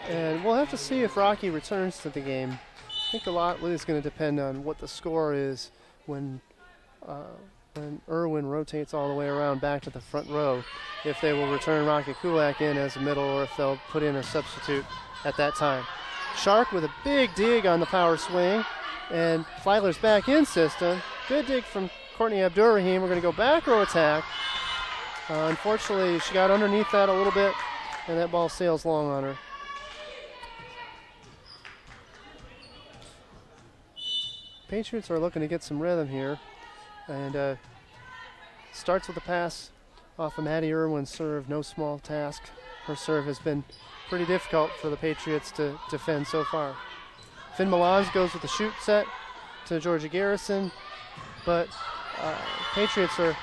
And we'll have to see if Rocky returns to the game. I think a lot is going to depend on what the score is when Irwin rotates all the way around back to the front row. If they will return Rocky Kulak in as a middle, or if they'll put in a substitute at that time. Shark with a big dig on the power swing. And Flagler's back in system. Good dig from Courtney Abdurrahim. We're going to go back row attack. Unfortunately, she got underneath that a little bit, and that ball sails long on her. Patriots are looking to get some rhythm here. And starts with a pass off of Maddie Irwin's serve. No small task. Her serve has been pretty difficult for the Patriots to defend so far. Finn Milans goes with the shoot set to Georgia Garrison, but Patriots are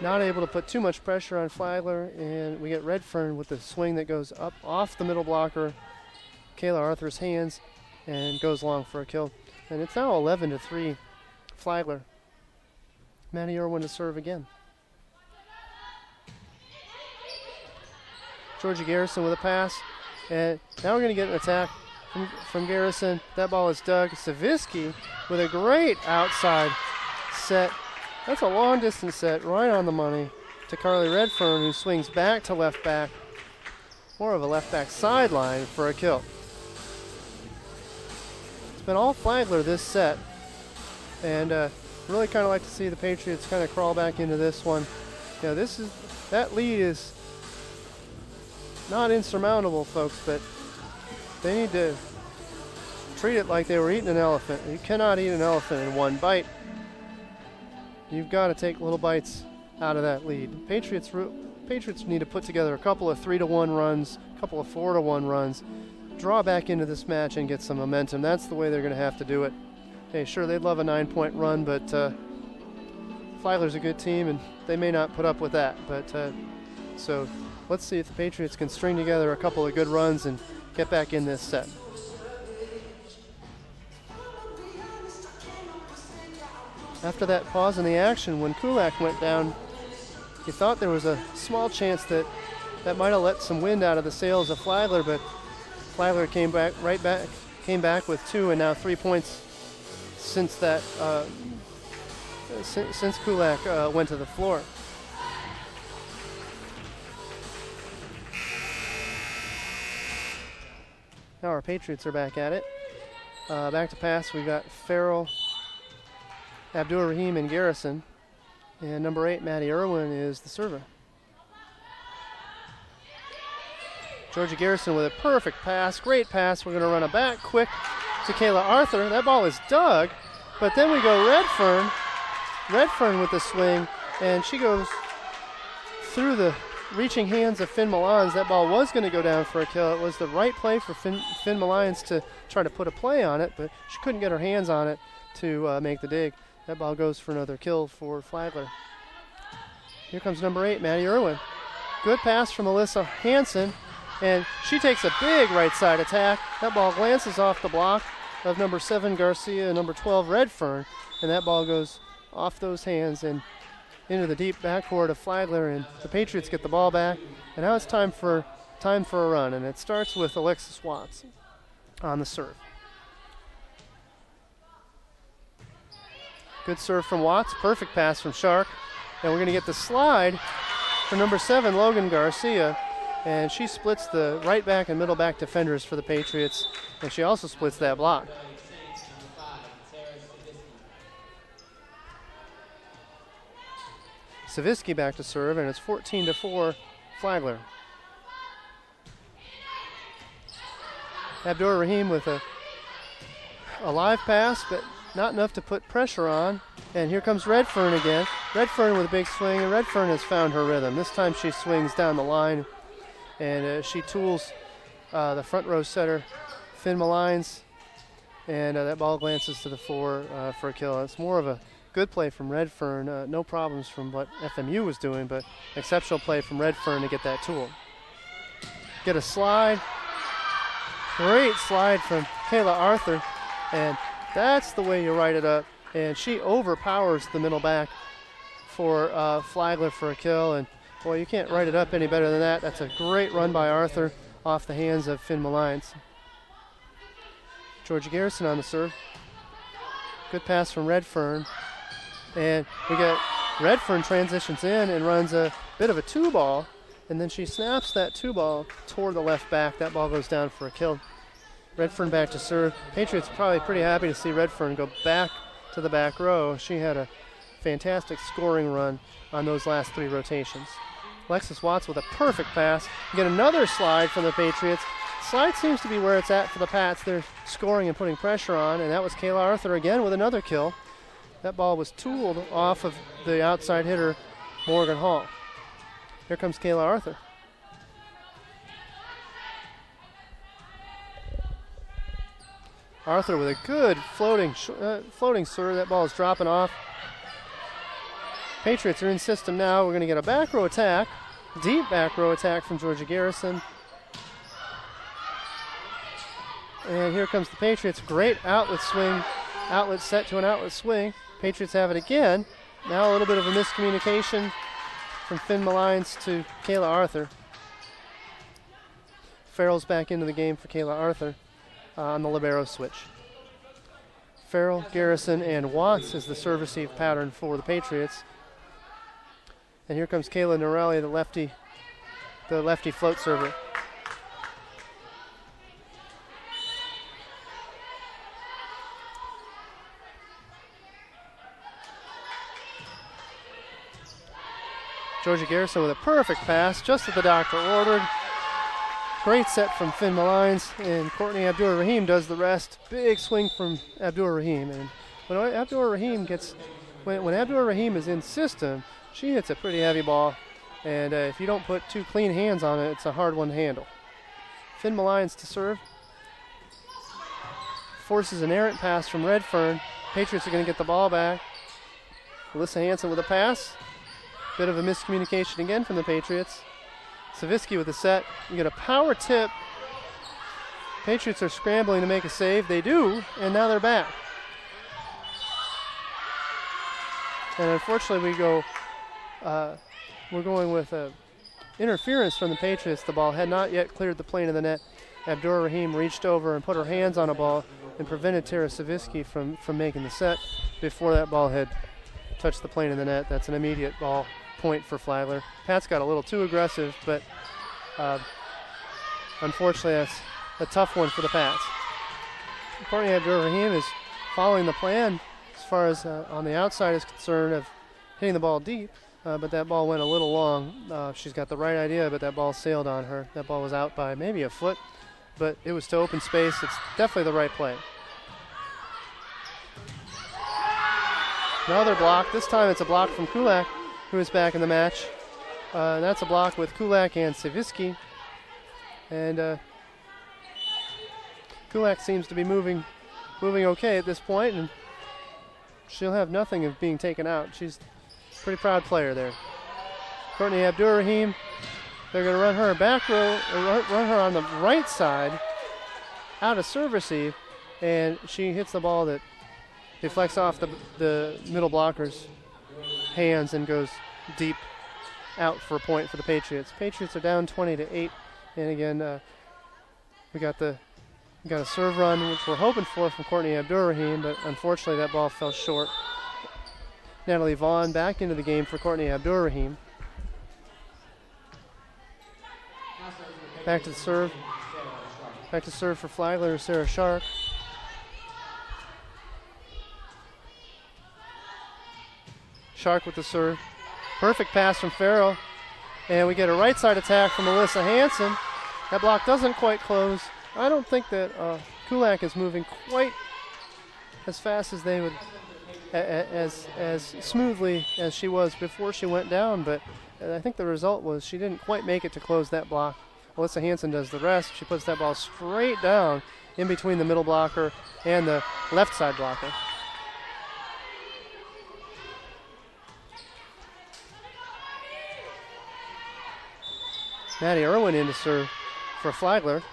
not able to put too much pressure on Flagler, and we get Redfern with the swing that goes up off the middle blocker, Kayla Arthur's hands, and goes long for a kill. And it's now 11-3 Flagler. Maddie Irwin to serve again. Georgia Garrison with a pass, and now we're going to get an attack from Garrison. That ball is dug. Savisky with a great outside set. That's a long distance set, right on the money, to Carly Redfern, who swings back to left back. More of a left back sideline for a kill. It's been all Flagler this set, and really kind of like to see the Patriots kind of crawl back into this one. You know, that lead is not insurmountable, folks, but they need to treat it like they were eating an elephant. You cannot eat an elephant in one bite. You've got to take little bites out of that lead. Patriots need to put together a couple of 3-1 runs, a couple of 4-1 runs, draw back into this match and get some momentum. That's the way they're going to have to do it. Hey, sure, they'd love a 9-point run, but Flagler's a good team, and they may not put up with that. But so let's see if the Patriots can string together a couple of good runs and get back in this set. After that pause in the action, when Kulak went down, you thought there was a small chance that might have let some wind out of the sails of Flagler, but Flagler came back with 2 and now 3 points since that since Kulak went to the floor. Now our Patriots are back at it. Back to pass, we've got Farrell, Abdur-Rahim, and Garrison. And number 8, Maddie Irwin, is the server. Georgia Garrison with a perfect pass, great pass. We're going to run it back quick to Kayla Arthur. That ball is dug, but then we go Redfern. Redfern with the swing, and she goes through the reaching hands of Finn Malines. That ball was going to go down for a kill. It was the right play for Finn Malines to try to put a play on it, but she couldn't get her hands on it to make the dig. That ball goes for another kill for Flagler. Here comes number 8, Maddie Irwin. Good pass from Alyssa Hansen, and she takes a big right side attack. That ball glances off the block of number 7, Garcia, and number 12, Redfern, and that ball goes off those hands and into the deep backcourt of Flagler, and the Patriots get the ball back. And now it's time for a run, and it starts with Alexis Watts on the serve. Good serve from Watts, perfect pass from Shark, and we're going to get the slide for number 7, Logan Garcia, and she splits the right back and middle back defenders for the Patriots, and she also splits that block. Savitsky back to serve, and it's 14-4 Flagler. Abdur-Rahim with a live pass, but not enough to put pressure on. And here comes Redfern again. Redfern with a big swing, and Redfern has found her rhythm. This time she swings down the line, and she tools the front row setter, Finn Malines, and that ball glances to the floor for a kill. It's more of a good play from Redfern. No problems from what FMU was doing, but exceptional play from Redfern to get that tool. Get a slide. Great slide from Kayla Arthur, and that's the way you write it up. And she overpowers the middle back for Flagler for a kill. And, boy, you can't write it up any better than that. That's a great run by Arthur off the hands of Finn Malines. Georgia Garrison on the serve. Good pass from Redfern. And we get Redfern transitions in and runs a bit of a 2-ball. And then she snaps that 2-ball toward the left back. That ball goes down for a kill. Redfern back to serve. Patriots probably pretty happy to see Redfern go back to the back row. She had a fantastic scoring run on those last 3 rotations. Alexis Watts with a perfect pass. You get another slide from the Patriots. Slide seems to be where it's at for the Pats. They're scoring and putting pressure on, and that was Kayla Arthur again with another kill. That ball was tooled off of the outside hitter, Morgan Hall. Here comes Kayla Arthur. Arthur with a good floating serve. That ball is dropping off. Patriots are in system now. We're going to get a back row attack, deep back row attack from Georgia Garrison. And here comes the Patriots. Great outlet swing, outlet set to an outlet swing. Patriots have it again. Now a little bit of a miscommunication from Finn Malines to Kayla Arthur. Farrell's back into the game for Kayla Arthur on the libero switch. Farrell, Garrison, and Watts is the serve-receive pattern for the Patriots. And here comes Kayla Norelli, the lefty float server. Georgia Garrison with a perfect pass, just as the doctor ordered. Great set from Finn Malines, and Courtney Abdur-Rahim does the rest. Big swing from Abdur-Rahim. And when Abdur-Rahim when Abdur-Rahim is in system, she hits a pretty heavy ball. And if you don't put 2 clean hands on it, it's a hard one to handle. Finn Malines to serve. Forces an errant pass from Redfern. Patriots are going to get the ball back. Alyssa Hansen with a pass. Bit of a miscommunication again from the Patriots. Savitsky with a set. You get a power tip. Patriots are scrambling to make a save. They do, and now they're back. And unfortunately, we're going with interference from the Patriots. The ball had not yet cleared the plane of the net. Abdur-Rahim reached over and put her hands on a ball and prevented Tara Savitsky from making the set before that ball had touched the plane of the net. That's an immediate ball point for Flagler. Pat's got a little too aggressive, but unfortunately a tough one for the Pats. Courtney Abdur-Rahim is following the plan as far as on the outside is concerned of hitting the ball deep, but that ball went a little long. She's got the right idea, but that ball sailed on her. That ball was out by maybe a foot, but it was to open space. It's definitely the right play. Another block. This time it's a block from Kulak, who is back in the match. That's a block with Kulak and Savitsky. And Kulak seems to be moving okay at this point, and she'll have nothing of being taken out. She's a pretty proud player there. Courtney Abdur-Rahim, they're going to run her back row, run her on the right side, out of serve receive, and she hits the ball that deflects off the middle blocker's hands and goes deep out for a point for the Patriots. Patriots are down 20-8, and again, we got a serve run, which we're hoping for from Courtney Abdur-Rahim, but unfortunately that ball fell short. Natalie Vaughn back into the game for Courtney Abdur-Rahim. Back to the serve. Back to serve for Flagler, Sarah Shark. Shark with the serve. Perfect pass from Farrell. And we get a right side attack from Alyssa Hansen. That block doesn't quite close. I don't think that Kulak is moving quite as fast as they would, as smoothly as she was before she went down, but I think the result was she didn't quite make it to close that block. Alyssa Hansen does the rest. She puts that ball straight down in between the middle blocker and the left side blocker. Maddie Irwin in to serve for Flagler.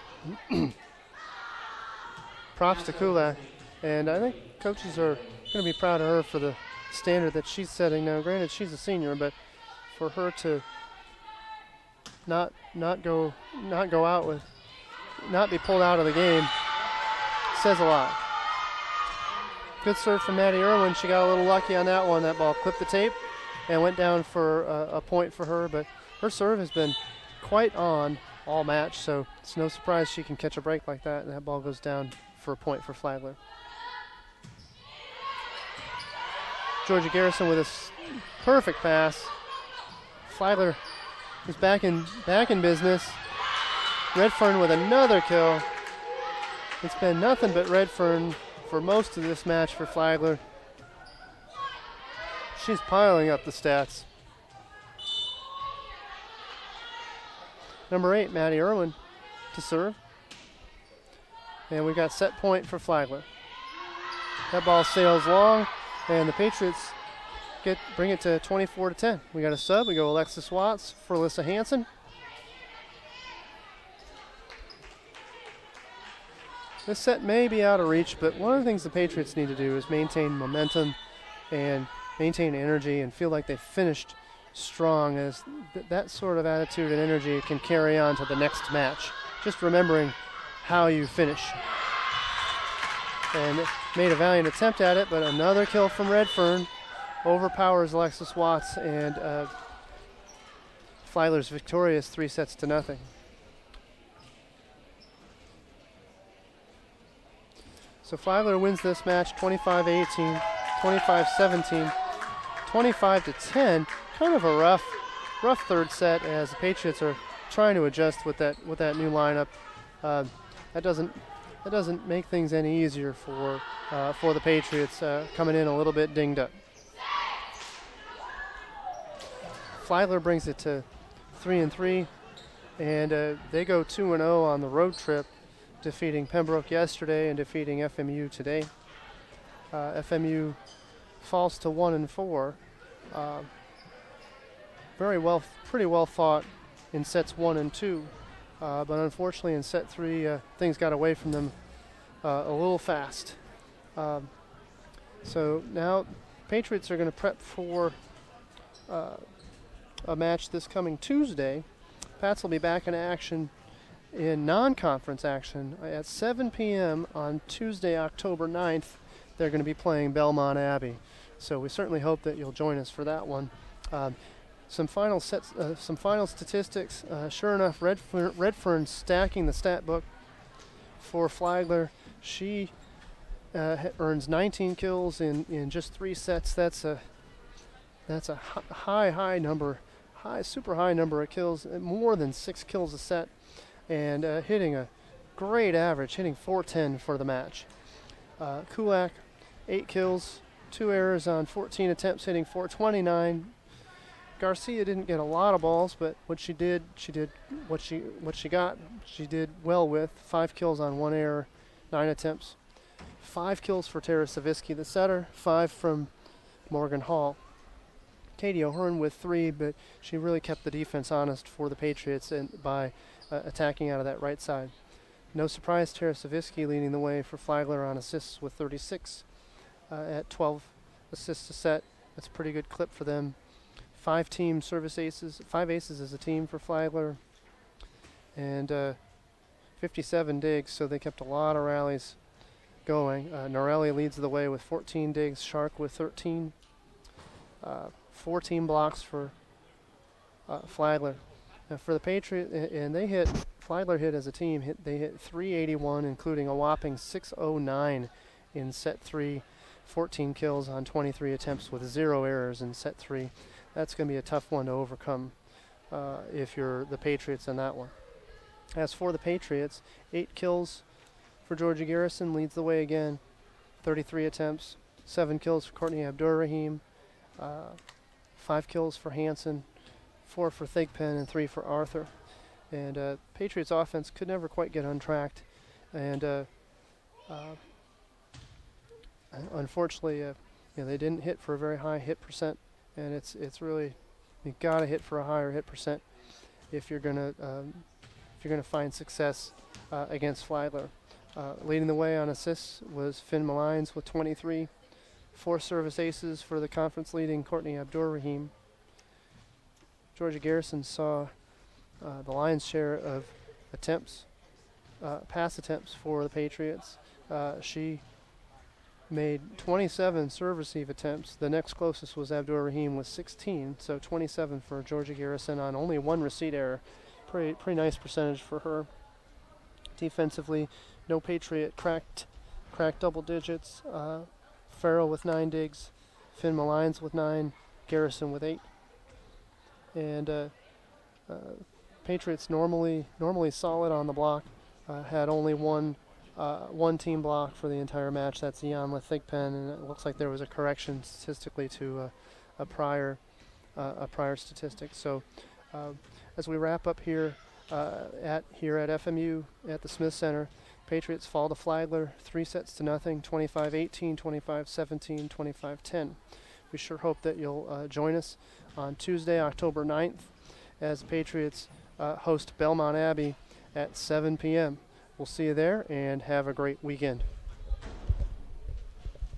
Props to Kulak, and I think coaches are going to be proud of her for the standard that she's setting. Now, granted, she's a senior, but for her to not go out with, not be pulled out of the game, says a lot. Good serve from Maddie Irwin. She got a little lucky on that one. That ball clipped the tape and went down for a point for her, but her serve has been quite on all match, so it's no surprise she can catch a break like that, and that ball goes down for a point for Flagler. Georgia Garrison with a perfect pass. Flagler is back in business. Redfern with another kill. It's been nothing but Redfern for most of this match for Flagler. She's piling up the stats. Number 8, Maddie Irwin to serve. And we've got set point for Flagler. That ball sails long, and the Patriots bring it to 24-10. We got a sub. We go Alexis Watts for Alyssa Hansen. This set may be out of reach, but one of the things the Patriots need to do is maintain momentum and maintain energy and feel like they finished strong, as that sort of attitude and energy can carry on to the next match. Just remembering how you finish. And made a valiant attempt at it, but another kill from Redfern overpowers Alexis Watts, and Flagler's victorious 3-0. So Flagler wins this match 25-18, 25-17, 25-10. Kind of a rough third set, as the Patriots are trying to adjust with that new lineup. That doesn't make things any easier for the Patriots, coming in a little bit dinged up. Flagler brings it to 3-3, and they go 2-0 on the road trip, defeating Pembroke yesterday and defeating FMU today. FMU falls to 1-4. Pretty well fought in sets 1 and 2, but unfortunately in set 3 things got away from them a little fast. So now Patriots are going to prep for a match this coming Tuesday. Pats will be back in action, in non-conference action, at 7 p.m. on Tuesday, October 9th. They're going to be playing Belmont Abbey. So we certainly hope that you'll join us for that one. Some final statistics. Sure enough, Redfern stacking the stat book. for Flagler. She earns 19 kills in just 3 sets. That's a high number, super high number of kills, more than 6 kills a set, and hitting a great average, hitting 410 for the match. Kulak, 8 kills, 2 errors on 14 attempts, hitting 429. Garcia didn't get a lot of balls, but what she did what she got. She did well with 5 kills on 1 error, 9 attempts. 5 kills for Tara Savitsky, the setter, 5 from Morgan Hall. Katie O'Hearn with 3, but she really kept the defense honest for the Patriots and by attacking out of that right side. No surprise, Tara Savitsky leading the way for Flagler on assists with 36 at 12 assists a set. That's a pretty good clip for them. 5 team service aces, 5 aces as a team for Flagler, and 57 digs, so they kept a lot of rallies going. Norelli leads the way with 14 digs, Shark with 13. 14 blocks for Flagler. For the Patriots, and Flagler hit as a team, they hit 381, including a whopping 609 in set 3, 14 kills on 23 attempts with 0 errors in set 3. That's going to be a tough one to overcome if you're the Patriots in that one. As for the Patriots, 8 kills for Georgia Garrison, leads the way again, 33 attempts, 7 kills for Courtney Abdur-Rahim, 5 kills for Hansen, 4 for Thigpen, and 3 for Arthur. And Patriots offense could never quite get untracked, and unfortunately, they didn't hit for a very high hit percent. And it's really, you've got to hit for a higher hit percent if you're gonna find success against Flagler. Leading the way on assists was Finn Malines with 23, 4 service aces for the conference leading Courtney Abdur-Rahim. Georgia Garrison saw the lion's share of attempts, pass attempts for the Patriots. She made 27 serve receive attempts. The next closest was Abdur-Rahim with 16, so 27 for Georgia Garrison on only 1 receipt error. Pretty nice percentage for her. Defensively, no Patriot cracked double digits. Farrell with 9 digs, Finn Malines with 9, Garrison with 8. And Patriots normally solid on the block. Had only one team block for the entire match. That's Ianla Thigpen, and it looks like there was a correction statistically to a prior statistic. So as we wrap up here at FMU at the Smith Center, Patriots fall to Flagler 3-0, 25-18, 25-17, 25-10. We sure hope that you'll join us on Tuesday, October 9th, as the Patriots host Belmont Abbey at 7 p.m. We'll see you there, and have a great weekend.